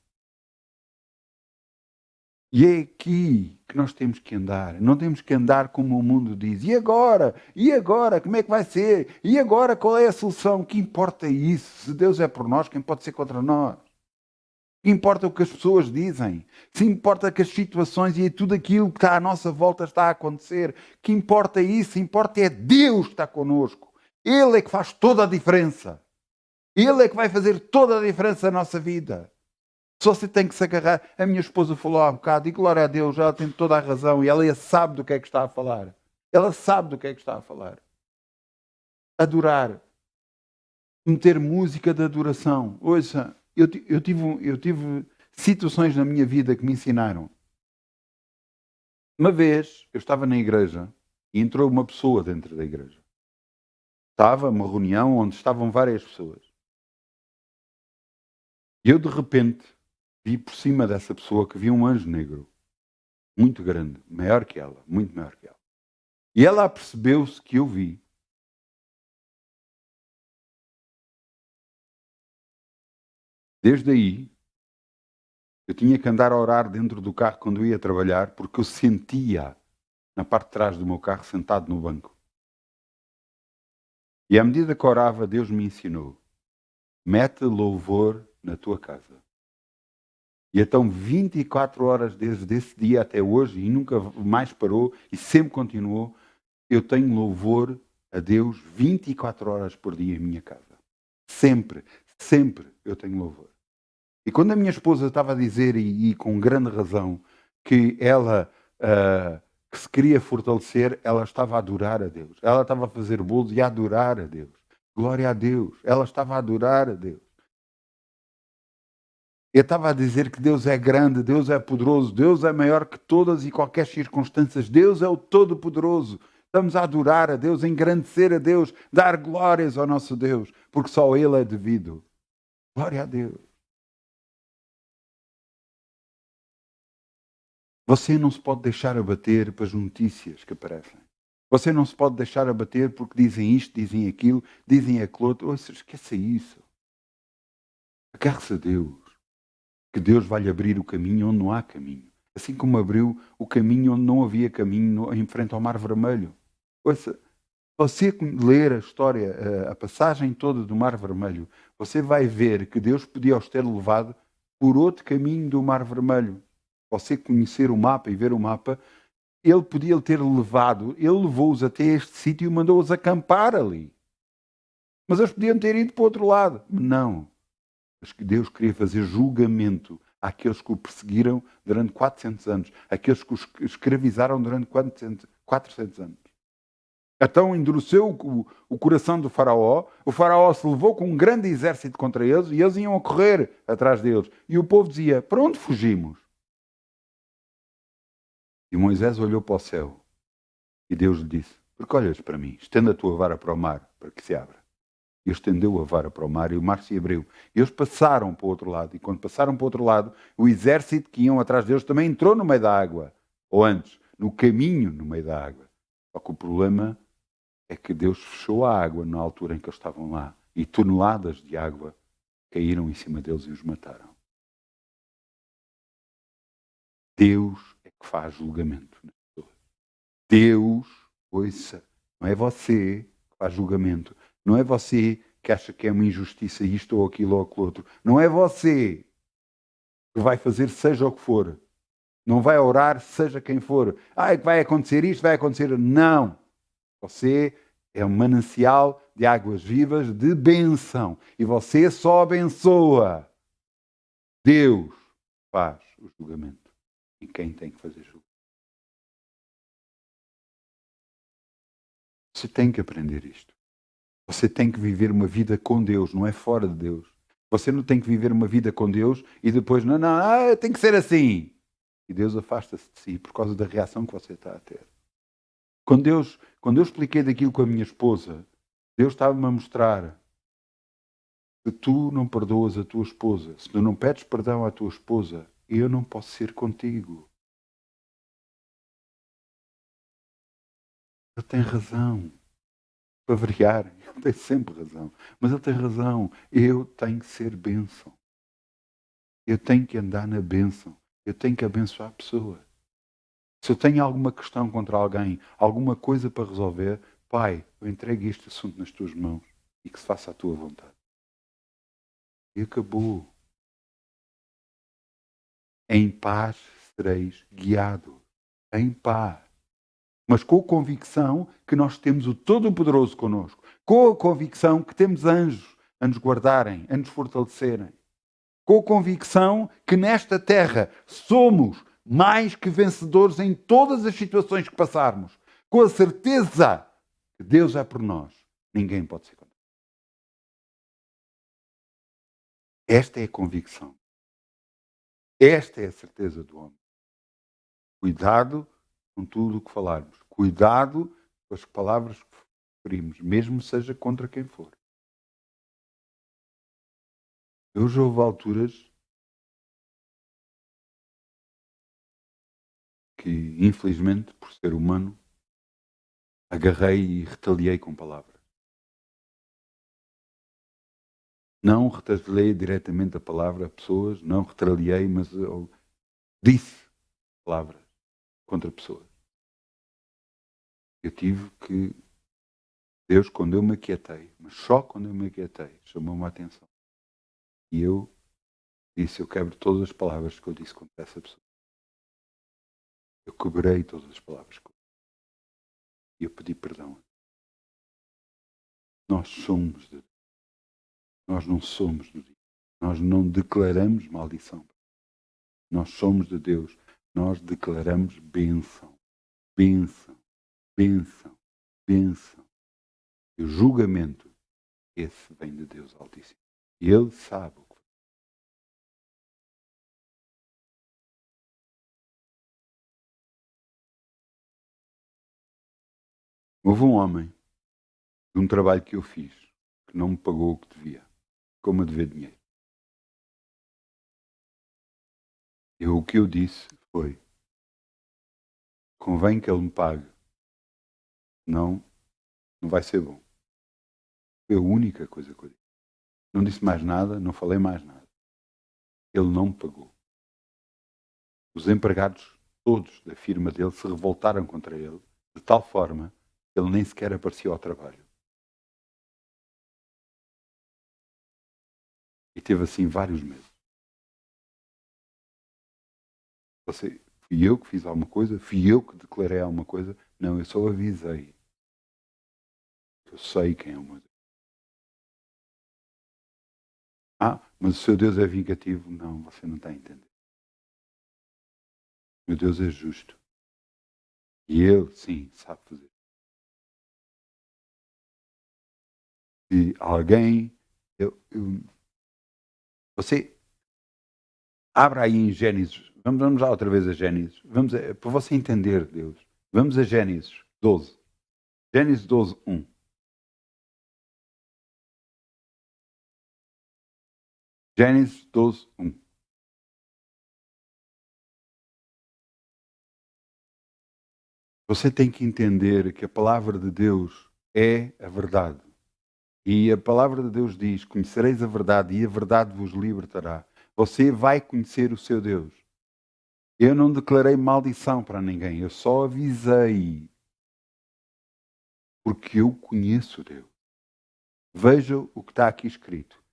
S1: E é aqui que nós temos que andar. Não temos que andar como o mundo diz. E agora? E agora? Como é que vai ser? E agora? Qual é a solução? O que importa é isso? Se Deus é por nós, quem pode ser contra nós? O que importa é o que as pessoas dizem. Se importa que as situações e tudo aquilo que está à nossa volta está a acontecer. O que importa é isso. O que importa é Deus que está connosco. Ele é que faz toda a diferença. Ele é que vai fazer toda a diferença na nossa vida. Só você tem que se agarrar. A minha esposa falou há um bocado, e glória a Deus, ela tem toda a razão, e ela sabe do que é que está a falar. Ela sabe do que é que está a falar. Adorar. Meter música de adoração. Ouça, eu tive situações na minha vida que me ensinaram. Uma vez, eu estava na igreja, e entrou uma pessoa dentro da igreja. Estava uma reunião onde estavam várias pessoas. E eu, de repente, vi por cima dessa pessoa que havia um anjo negro, muito grande, maior que ela, muito maior que ela. E ela apercebeu-se que eu vi. Desde aí, eu tinha que andar a orar dentro do carro quando eu ia trabalhar, porque eu sentia na parte de trás do meu carro, sentado no banco. E à medida que orava, Deus me ensinou: mete louvor na tua casa. E então 24 horas desde esse dia até hoje, e nunca mais parou, e sempre continuou, eu tenho louvor a Deus 24 horas por dia em minha casa. Sempre, sempre eu tenho louvor. E quando a minha esposa estava a dizer, e com grande razão, que ela que se queria fortalecer, ela estava a adorar a Deus. Ela estava a fazer bolos e a adorar a Deus. Glória a Deus. Ela estava a adorar a Deus. Eu estava a dizer que Deus é grande, Deus é poderoso, Deus é maior que todas e qualquer circunstâncias. Deus é o Todo-Poderoso. Estamos a adorar a Deus, a engrandecer a Deus, dar glórias ao nosso Deus, porque só Ele é devido. Glória a Deus. Você não se pode deixar abater pelas notícias que aparecem. Você não se pode deixar abater porque dizem isto, dizem aquilo, dizem aquilo outro. Ouça, esqueça isso. Agarre-se a Deus. Que Deus vai-lhe abrir o caminho onde não há caminho. Assim como abriu o caminho onde não havia caminho em frente ao Mar Vermelho. Ouça, você ler a história, a passagem toda do Mar Vermelho, você vai ver que Deus podia os ter levado por outro caminho do Mar Vermelho. Você conhecer o mapa e ver o mapa, Ele podia ter levado, Ele levou-os até este sítio e mandou-os acampar ali. Mas eles podiam ter ido para o outro lado. Não. Mas que Deus queria fazer julgamento àqueles que o perseguiram durante 400 anos, àqueles que o escravizaram durante 400 anos. Então endureceu o coração do faraó, o faraó se levou com um grande exército contra eles e eles iam a correr atrás deles. E o povo dizia, para onde fugimos? E Moisés olhou para o céu e Deus lhe disse, porque olhas para mim, estenda a tua vara para o mar, para que se abra. E estendeu a vara para o mar e o mar se abriu. E eles passaram para o outro lado. E quando passaram para o outro lado, o exército que iam atrás deles também entrou no meio da água. Ou antes, no caminho no meio da água. Só que o problema é que Deus fechou a água na altura em que eles estavam lá. E toneladas de água caíram em cima deles e os mataram. Deus é que faz julgamento nas pessoas. Deus, ouça, não é você que faz julgamento. Não é você que acha que é uma injustiça isto ou aquilo ou aquilo outro. Não é você que vai fazer seja o que for. Não vai orar seja quem for. É que vai acontecer isto, vai acontecer... Não. Você é um manancial de águas vivas de bênção. E você só abençoa. Deus faz o julgamento. E quem tem que fazer julgamento? Você tem que aprender isto. Você tem que viver uma vida com Deus, não é fora de Deus. Você não tem que viver uma vida com Deus e depois, não, tem que ser assim. E Deus afasta-se de si por causa da reação que você está a ter. Quando eu expliquei daquilo com a minha esposa, Deus estava-me a mostrar, se tu não perdoas a tua esposa, se tu não pedes perdão à tua esposa, eu não posso ser contigo. Ele tem razão. Para variar, ele tem sempre razão. Mas ele tem razão. Eu tenho que ser bênção. Eu tenho que andar na bênção. Eu tenho que abençoar a pessoa. Se eu tenho alguma questão contra alguém, alguma coisa para resolver, Pai, eu entrego este assunto nas tuas mãos e que se faça a tua vontade. E acabou. Em paz sereis guiados. Em paz. Mas com a convicção que nós temos o Todo-Poderoso connosco. Com a convicção que temos anjos a nos guardarem, a nos fortalecerem. Com a convicção que nesta terra somos mais que vencedores em todas as situações que passarmos. Com a certeza que Deus é por nós. Ninguém pode ser contra nós. Esta é a convicção. Esta é a certeza do homem. Cuidado com tudo o que falarmos. Cuidado com as palavras que referimos, mesmo seja contra quem for. Eu já houve alturas que, infelizmente, por ser humano, agarrei e retaliei com palavras. Não retaliei diretamente a palavra a pessoas, não retaliei, mas eu disse palavras contra pessoas. Eu tive que... Deus, quando eu me aquietei, mas só quando eu me aquietei, chamou-me a atenção. E eu disse, eu quebro todas as palavras que eu disse contra essa pessoa. Eu quebrei todas as palavras que eu disse. E eu pedi perdão. Nós somos de Deus. Nós não somos de Deus. Nós não declaramos maldição. Nós somos de Deus. Nós declaramos bênção. bênção, bênção, bênção. E o julgamento, esse vem de Deus Altíssimo. E Ele sabe o que faz. Houve um homem, de um trabalho que eu fiz, que não me pagou o que devia. Como a dever dinheiro. O que eu disse foi: convém que ele me pague, não vai ser bom. Foi a única coisa que eu disse. Não disse mais nada, não falei mais nada. Ele não me pagou. Os empregados todos da firma dele se revoltaram contra ele, de tal forma que ele nem sequer aparecia ao trabalho. E teve assim vários meses. Fui eu que fiz alguma coisa? Fui eu que declarei alguma coisa? Não, eu só avisei. Eu sei quem é o meu Deus. Mas o seu Deus é vingativo? Não, você não está a entender. Meu Deus é justo. E Ele, sim, sabe fazer. Se alguém... você abra aí em Gênesis. Vamos lá outra vez a Gênesis. Para você entender Deus. Vamos a Gênesis 12. Gênesis 12, 1. Gênesis 12, 1. Você tem que entender que a palavra de Deus é a verdade. E a palavra de Deus diz: conhecereis a verdade e a verdade vos libertará. Você vai conhecer o seu Deus. Eu não declarei maldição para ninguém, eu só avisei. Porque eu conheço Deus. Veja o que está aqui escrito.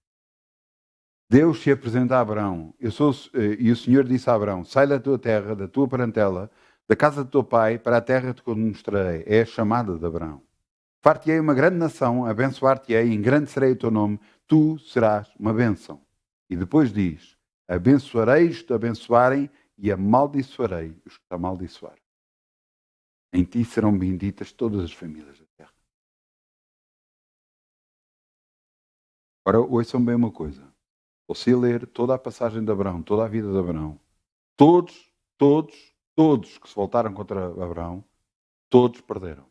S1: Deus se apresenta a Abraão. E o Senhor disse a Abraão: sai da tua terra, da tua parentela, da casa do teu pai, para a terra que eu te mostrarei. É a chamada de Abraão. Far-te-ei uma grande nação, abençoar-te-ei, engrandeceirei o teu nome, tu serás uma bênção. E depois diz: abençoarei os que te abençoarem e amaldiçoarei os que te amaldiçoarem. Em ti serão benditas todas as famílias da terra. Agora ouçam bem uma coisa. Você ler toda a passagem de Abraão, toda a vida de Abraão, todos que se voltaram contra Abraão, todos perderam.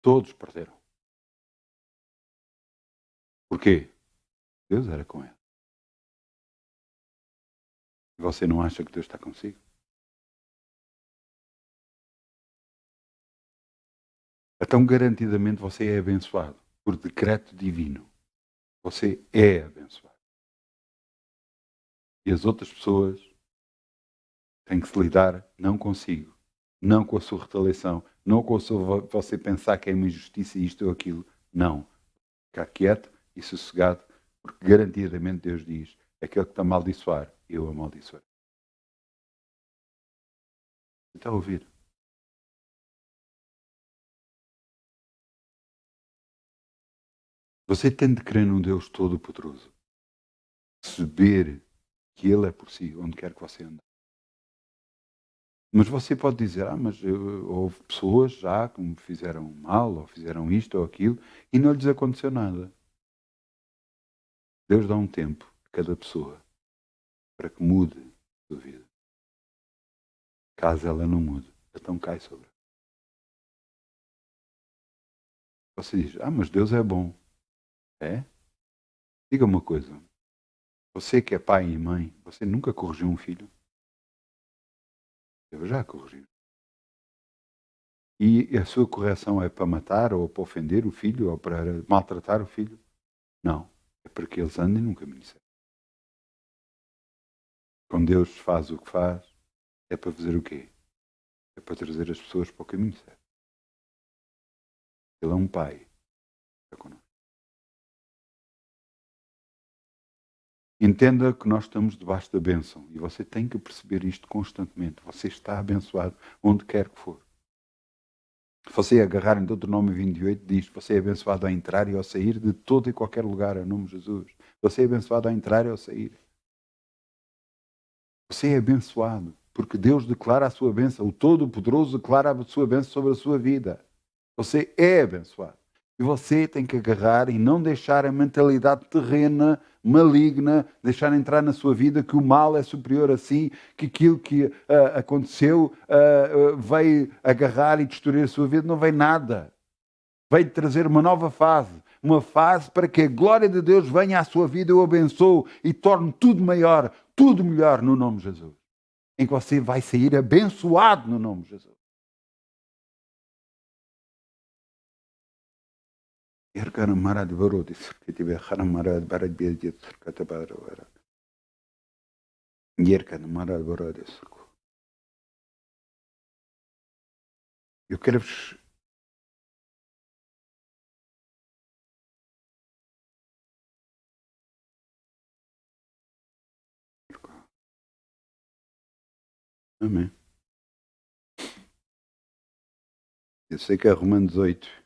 S1: Todos perderam. Porquê? Deus era com ele. Você não acha que Deus está consigo? Então garantidamente você é abençoado por decreto divino. Você é abençoado. E as outras pessoas têm que se lidar não consigo, não com a sua retaliação, não com você pensar que é uma injustiça isto ou aquilo. Não. Ficar quieto e sossegado, porque garantidamente Deus diz: aquele que está a amaldiçoar, eu amaldiçoarei. Está a ouvir? Você tem de crer num Deus Todo-Poderoso. Saber que Ele é por si, onde quer que você ande. Mas você pode dizer: mas houve pessoas já que me fizeram mal, ou fizeram isto ou aquilo, e não lhes aconteceu nada. Deus dá um tempo a cada pessoa para que mude a sua vida. Caso ela não mude, então cai sobre ela. Você diz: mas Deus é bom. É? Diga uma coisa. Você que é pai e mãe, você nunca corrigiu um filho? Eu já corrigi. E a sua correção é para matar, ou para ofender o filho, ou para maltratar o filho? Não. É para que eles andem num caminho certo. Quando Deus faz o que faz, é para fazer o quê? É para trazer as pessoas para o caminho certo. Ele é um pai. Está connosco. Entenda que nós estamos debaixo da bênção. E você tem que perceber isto constantemente. Você está abençoado onde quer que for. Se você agarrar em Deuteronômio 28, diz: você é abençoado ao entrar e ao sair de todo e qualquer lugar, em nome de Jesus. Você é abençoado ao entrar e ao sair. Você é abençoado, porque Deus declara a sua bênção. O Todo-Poderoso declara a sua bênção sobre a sua vida. Você é abençoado. E você tem que agarrar e não deixar a mentalidade terrena, maligna, deixar entrar na sua vida que o mal é superior a si, que aquilo que aconteceu veio agarrar e destruir a sua vida. Não veio nada. Veio trazer uma nova fase. Uma fase para que a glória de Deus venha à sua vida, eu abençoo e torne tudo maior, tudo melhor no nome de Jesus. Em que você vai sair abençoado no nome de Jesus. Eu quero vos amém. Eu sei que é Romanos 8.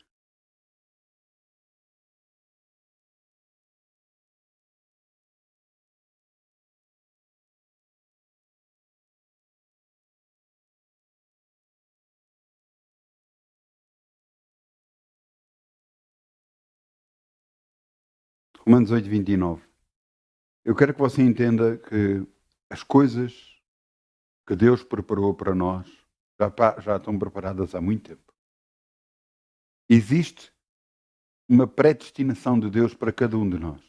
S1: Romanos 8, 29. Eu quero que você entenda que as coisas que Deus preparou para nós já estão preparadas há muito tempo. Existe uma predestinação de Deus para cada um de nós.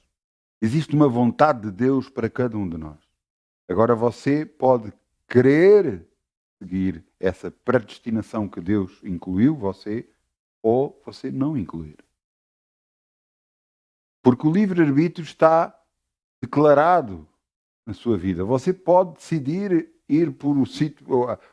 S1: Existe uma vontade de Deus para cada um de nós. Agora você pode querer seguir essa predestinação que Deus incluiu você ou você não incluir. Porque o livre-arbítrio está declarado na sua vida. Você pode decidir ir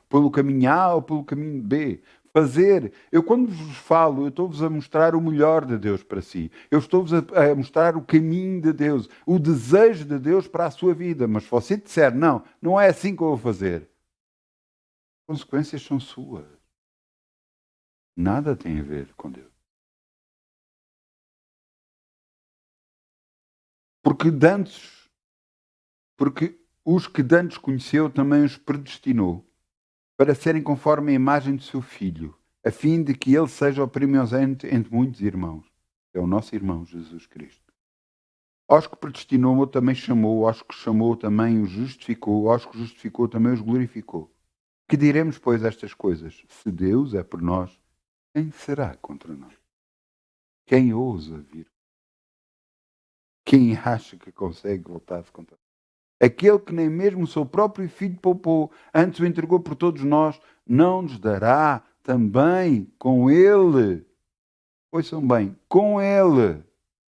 S1: pelo caminho A ou pelo caminho B. Fazer. Eu quando vos falo, eu estou-vos a mostrar o melhor de Deus para si. Eu estou-vos a mostrar o caminho de Deus, o desejo de Deus para a sua vida. Mas se você disser, não é assim que eu vou fazer, as consequências são suas. Nada tem a ver com Deus. Porque os que dantes conheceu também os predestinou para serem conforme a imagem de seu Filho, a fim de que ele seja o primogênito entre muitos irmãos. É o nosso irmão Jesus Cristo. Aos que predestinou também chamou, aos que chamou também os justificou, aos que justificou também os glorificou. Que diremos, pois, estas coisas? Se Deus é por nós, quem será contra nós? Quem ousa vir? Quem acha que consegue voltar-se contra nós? Aquele que nem mesmo o seu próprio filho poupou, antes o entregou por todos nós, não nos dará também com ele, ouçam bem, com ele,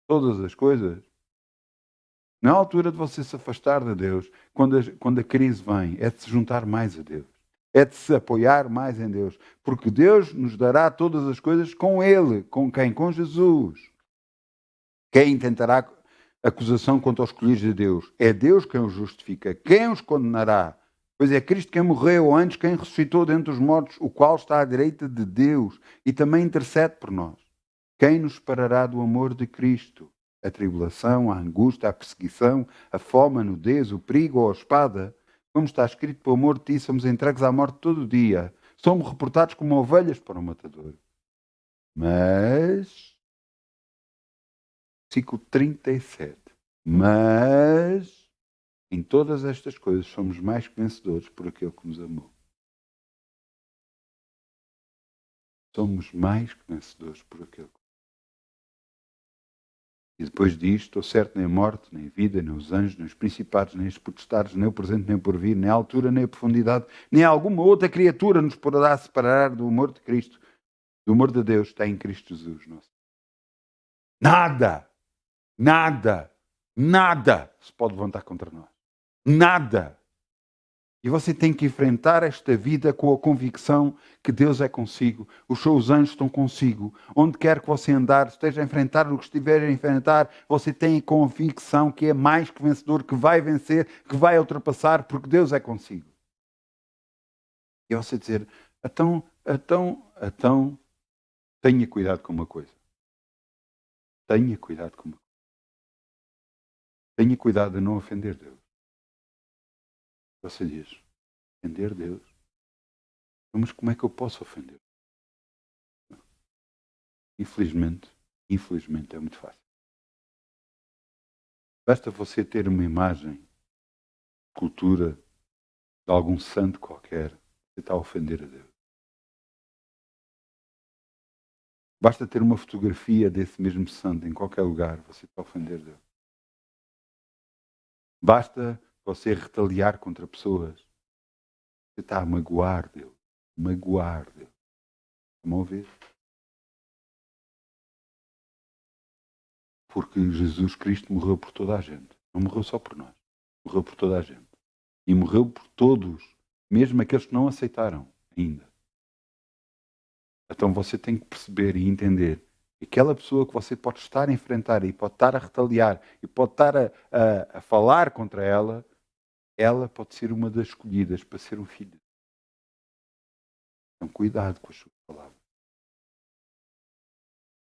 S1: todas as coisas. Na altura de você se afastar de Deus, quando a crise vem, é de se juntar mais a Deus. É de se apoiar mais em Deus. Porque Deus nos dará todas as coisas com ele. Com quem? Com Jesus. Quem tentará acusação contra os escolhidos de Deus? É Deus quem os justifica. Quem os condenará? Pois é Cristo quem morreu, antes quem ressuscitou dentre os mortos, o qual está à direita de Deus e também intercede por nós. Quem nos separará do amor de Cristo? A tribulação, a angústia, a perseguição, a fome, a nudez, o perigo ou a espada? Como está escrito, por amor de ti somos entregues à morte todo dia. Somos reportados como ovelhas para o matador. Mas... versículo 37. Mas em todas estas coisas somos mais que vencedores por aquele que nos amou. Somos mais que vencedores por aquele que... E depois disto, estou certo, nem a morte, nem a vida, nem os anjos, nem os principados, nem os potestades, nem o presente, nem o porvir, nem a altura, nem a profundidade, nem alguma outra criatura nos poderá separar do amor de Cristo. Do amor de Deus está em Cristo Jesus. Nosso. Nada se pode levantar contra nós. Nada. E você tem que enfrentar esta vida com a convicção que Deus é consigo, os seus anjos estão consigo. Onde quer que você andar, esteja a enfrentar o que estiver a enfrentar, você tem a convicção que é mais que vencedor, que vai vencer, que vai ultrapassar, porque Deus é consigo. E você dizer, então, tenha cuidado com uma coisa. Tenha cuidado com uma coisa. Tenha cuidado de não ofender Deus. Você diz, ofender Deus? Mas como é que eu posso ofender? Infelizmente é muito fácil. Basta você ter uma imagem, cultura de algum santo qualquer, você está a ofender a Deus. Basta ter uma fotografia desse mesmo santo em qualquer lugar, você está a ofender a Deus. Basta você retaliar contra pessoas, você está a magoar Deus. Magoar Deus. Estão a ouvir? Porque Jesus Cristo morreu por toda a gente. Não morreu só por nós. Morreu por toda a gente. E morreu por todos, mesmo aqueles que não aceitaram ainda. Então você tem que perceber e entender que aquela pessoa que você pode estar a enfrentar e pode estar a retaliar e pode estar a falar contra ela, ela pode ser uma das escolhidas para ser um filho. Então cuidado com as suas palavras.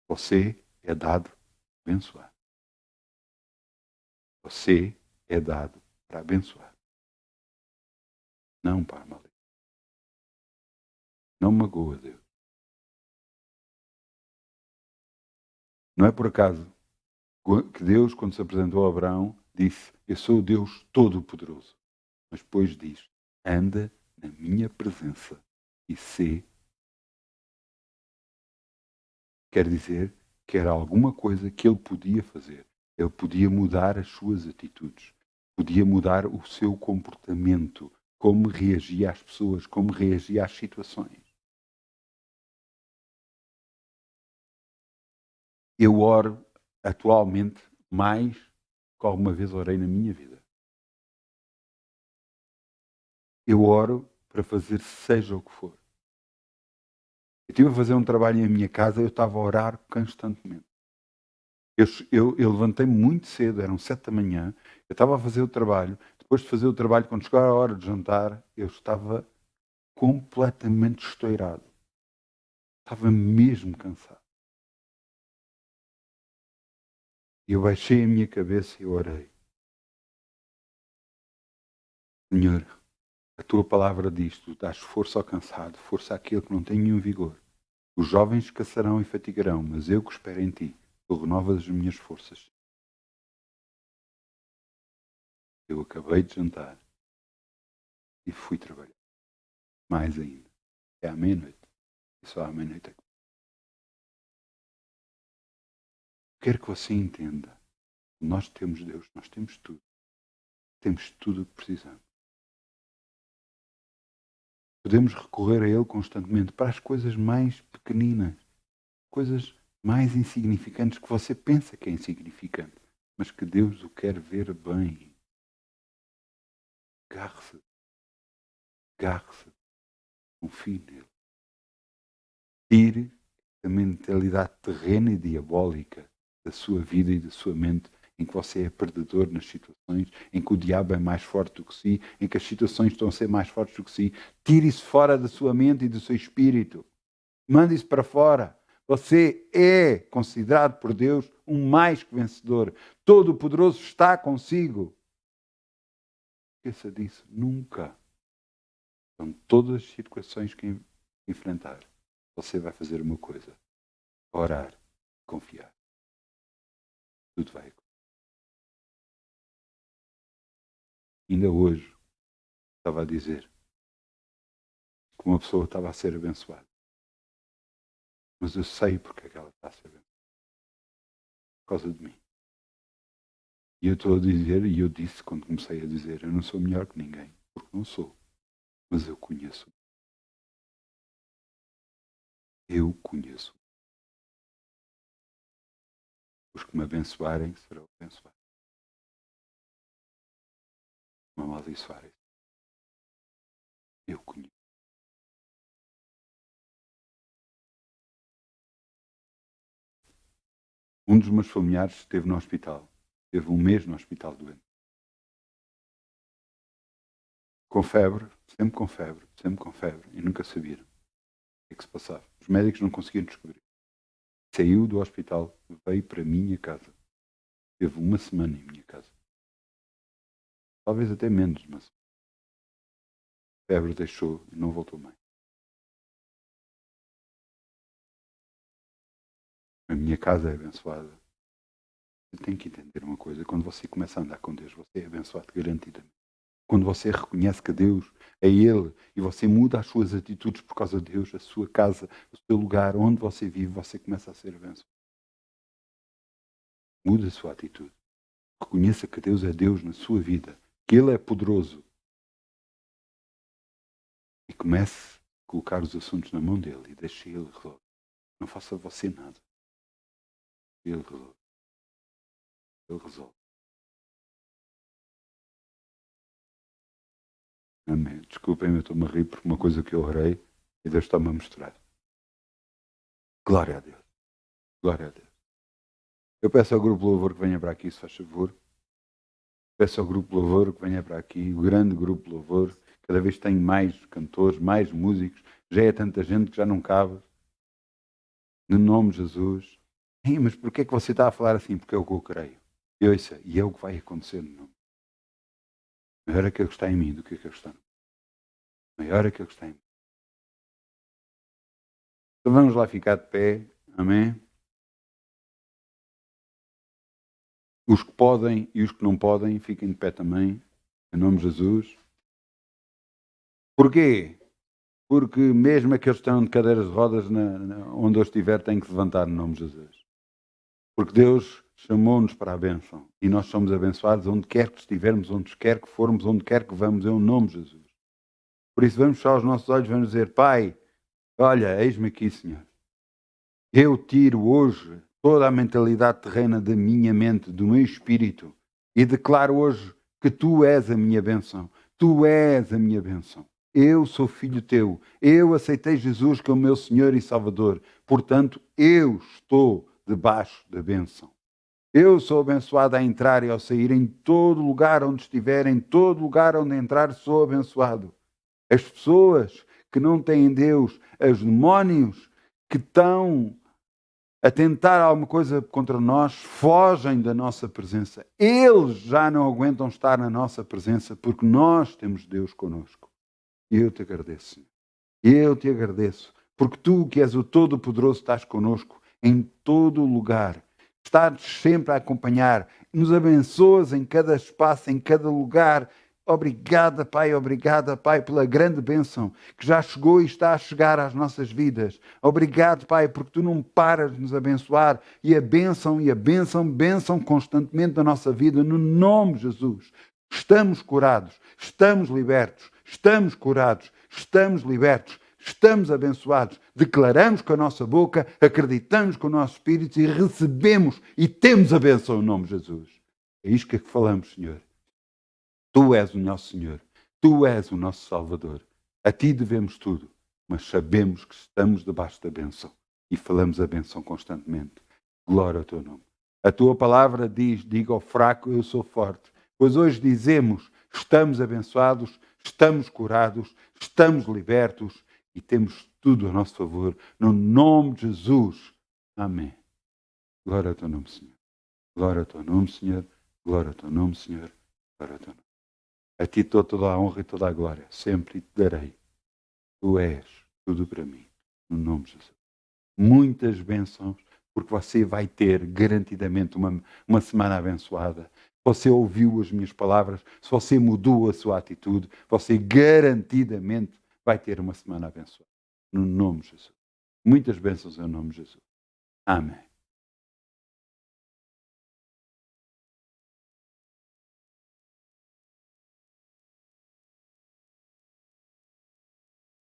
S1: Você é dado para abençoar. Você é dado para abençoar. Não para maldito. Não magoa Deus. Não é por acaso que Deus, quando se apresentou a Abraão, disse: Eu sou o Deus Todo-Poderoso. Mas depois diz: anda na minha presença e sê. Quer dizer que era alguma coisa que ele podia fazer. Ele podia mudar as suas atitudes. Podia mudar o seu comportamento. Como reagia às pessoas. Como reagia às situações. Eu oro atualmente mais que alguma vez orei na minha vida. Eu oro para fazer seja o que for. Eu estive a fazer um trabalho em minha casa, eu estava a orar constantemente. Eu levantei-me muito cedo, eram 7 da manhã, eu estava a fazer o trabalho. Depois de fazer o trabalho, quando chegou a hora de jantar, eu estava completamente estourado. Estava mesmo cansado. Eu baixei a minha cabeça e orei. Senhor, a tua palavra diz: tu dás força ao cansado, força àquele que não tem nenhum vigor. Os jovens caçarão e fatigarão, mas eu que espero em ti, tu renovas as minhas forças. Eu acabei de jantar e fui trabalhar. Mais ainda. É à meia-noite. E só à meia-noite é que... Quero que você entenda. Nós temos Deus, nós temos tudo. Temos tudo o que precisamos. Podemos recorrer a Ele constantemente para as coisas mais pequeninas, coisas mais insignificantes que você pensa que é insignificante, mas que Deus o quer ver bem. Agarre-se. Agarre-se. Confie nele. Tire a mentalidade terrena e diabólica da sua vida e da sua mente, em que você é perdedor nas situações, em que o diabo é mais forte do que si, em que as situações estão a ser mais fortes do que si. Tire isso fora da sua mente e do seu espírito. Mande isso para fora. Você é considerado por Deus um mais que vencedor. Todo-Poderoso está consigo. Esqueça disso. Nunca. São todas as situações que enfrentar. Você vai fazer uma coisa. Orar. Confiar. Tudo vai acontecer. Ainda hoje estava a dizer que uma pessoa estava a ser abençoada. Mas eu sei porque é que ela está a ser abençoada. Por causa de mim. E eu estou a dizer, e eu disse quando comecei a dizer, eu não sou melhor que ninguém. Porque não sou. Mas eu conheço. Eu conheço. Os que me abençoarem serão abençoados. Me amaldiçoarem. Eu conheço. Um dos meus familiares esteve no hospital. Teve um mês no hospital doente. Com febre, sempre com febre. E nunca sabiam o que é que se passava. Os médicos não conseguiram descobrir. Saiu do hospital, veio para a minha casa. Teve uma semana em minha casa. Talvez até menos, mas febre deixou e não voltou mais. A minha casa é abençoada. Você tem que entender uma coisa. Quando você começa a andar com Deus, você é abençoado garantidamente. Quando você reconhece que Deus é Ele e você muda as suas atitudes por causa de Deus, a sua casa, o seu lugar, onde você vive, você começa a ser abençoado. Muda a sua atitude. Reconheça que Deus é Deus na sua vida, que Ele é poderoso. E comece a colocar os assuntos na mão dEle e deixe Ele resolver. Não faça você nada. Ele resolve. Ele resolve. Amém. Desculpem, eu estou-me a rir por uma coisa que eu orei e Deus está-me a mostrar. Glória a Deus. Glória a Deus. Eu peço ao grupo de louvor que venha para aqui, se faz favor. Peço ao grupo de louvor que venha para aqui, o grande grupo de louvor. Cada vez tem mais cantores, mais músicos. Já é tanta gente que já não cabe. No nome de Jesus. Mas porquê é que você está a falar assim? Porque é o que eu creio. E ouça, e é o que vai acontecer no nome. Maior é aquele que está em mim do que aquele que está no mundo. Maior é aquele que está em mim. Então vamos lá ficar de pé. Amém? Os que podem e os que não podem, fiquem de pé também. Em nome de Jesus. Porquê? Porque mesmo aqueles que estão de cadeiras de rodas, onde eu estiver, têm que se levantar no nome de Jesus. Porque Deus chamou-nos para a bênção. E nós somos abençoados onde quer que estivermos, onde quer que formos, onde quer que vamos, em nome de Jesus. Por isso vamos fechar os nossos olhos e vamos dizer: Pai, olha, eis-me aqui, Senhor. Eu tiro hoje toda a mentalidade terrena da minha mente, do meu espírito, e declaro hoje que Tu és a minha bênção. Tu és a minha bênção. Eu sou filho Teu. Eu aceitei Jesus como meu Senhor e Salvador. Portanto, eu estou debaixo da bênção. Eu sou abençoado a entrar e ao sair em todo lugar onde estiver, em todo lugar onde entrar, sou abençoado. As pessoas que não têm Deus, os demónios que estão a tentar alguma coisa contra nós, fogem da nossa presença. Eles já não aguentam estar na nossa presença porque nós temos Deus connosco. E eu te agradeço, Senhor. Eu te agradeço porque Tu, que és o Todo-Poderoso, estás connosco em todo lugar. Estás sempre a acompanhar. Nos abençoas em cada espaço, em cada lugar. Obrigada, Pai, pela grande bênção que já chegou e está a chegar às nossas vidas. Obrigado, Pai, porque Tu não paras de nos abençoar e a bênção constantemente na nossa vida, no nome de Jesus. Estamos curados, estamos libertos, estamos curados, estamos libertos, estamos abençoados. Declaramos com a nossa boca, acreditamos com o nosso espírito e recebemos e temos a bênção no nome de Jesus. É isto que falamos, Senhor. Tu és o nosso Senhor. Tu és o nosso Salvador. A Ti devemos tudo, mas sabemos que estamos debaixo da bênção e falamos a bênção constantemente. Glória ao Teu nome. A Tua palavra diz: diga ao fraco, eu sou forte. Pois hoje dizemos: estamos abençoados, estamos curados, estamos libertos e temos tudo a nosso favor. No nome de Jesus. Amém. Glória ao Teu nome, Senhor. Glória ao Teu nome, Senhor. Glória ao Teu nome, Senhor. Glória ao Teu nome. A Ti toda a honra e toda a glória. Sempre te darei. Tu és tudo para mim. No nome de Jesus. Muitas bênçãos, porque você vai ter garantidamente uma semana abençoada. Você ouviu as minhas palavras, se você mudou a sua atitude, você garantidamente vai ter uma semana abençoada. No nome de Jesus. Muitas bênçãos em nome de Jesus. Amém.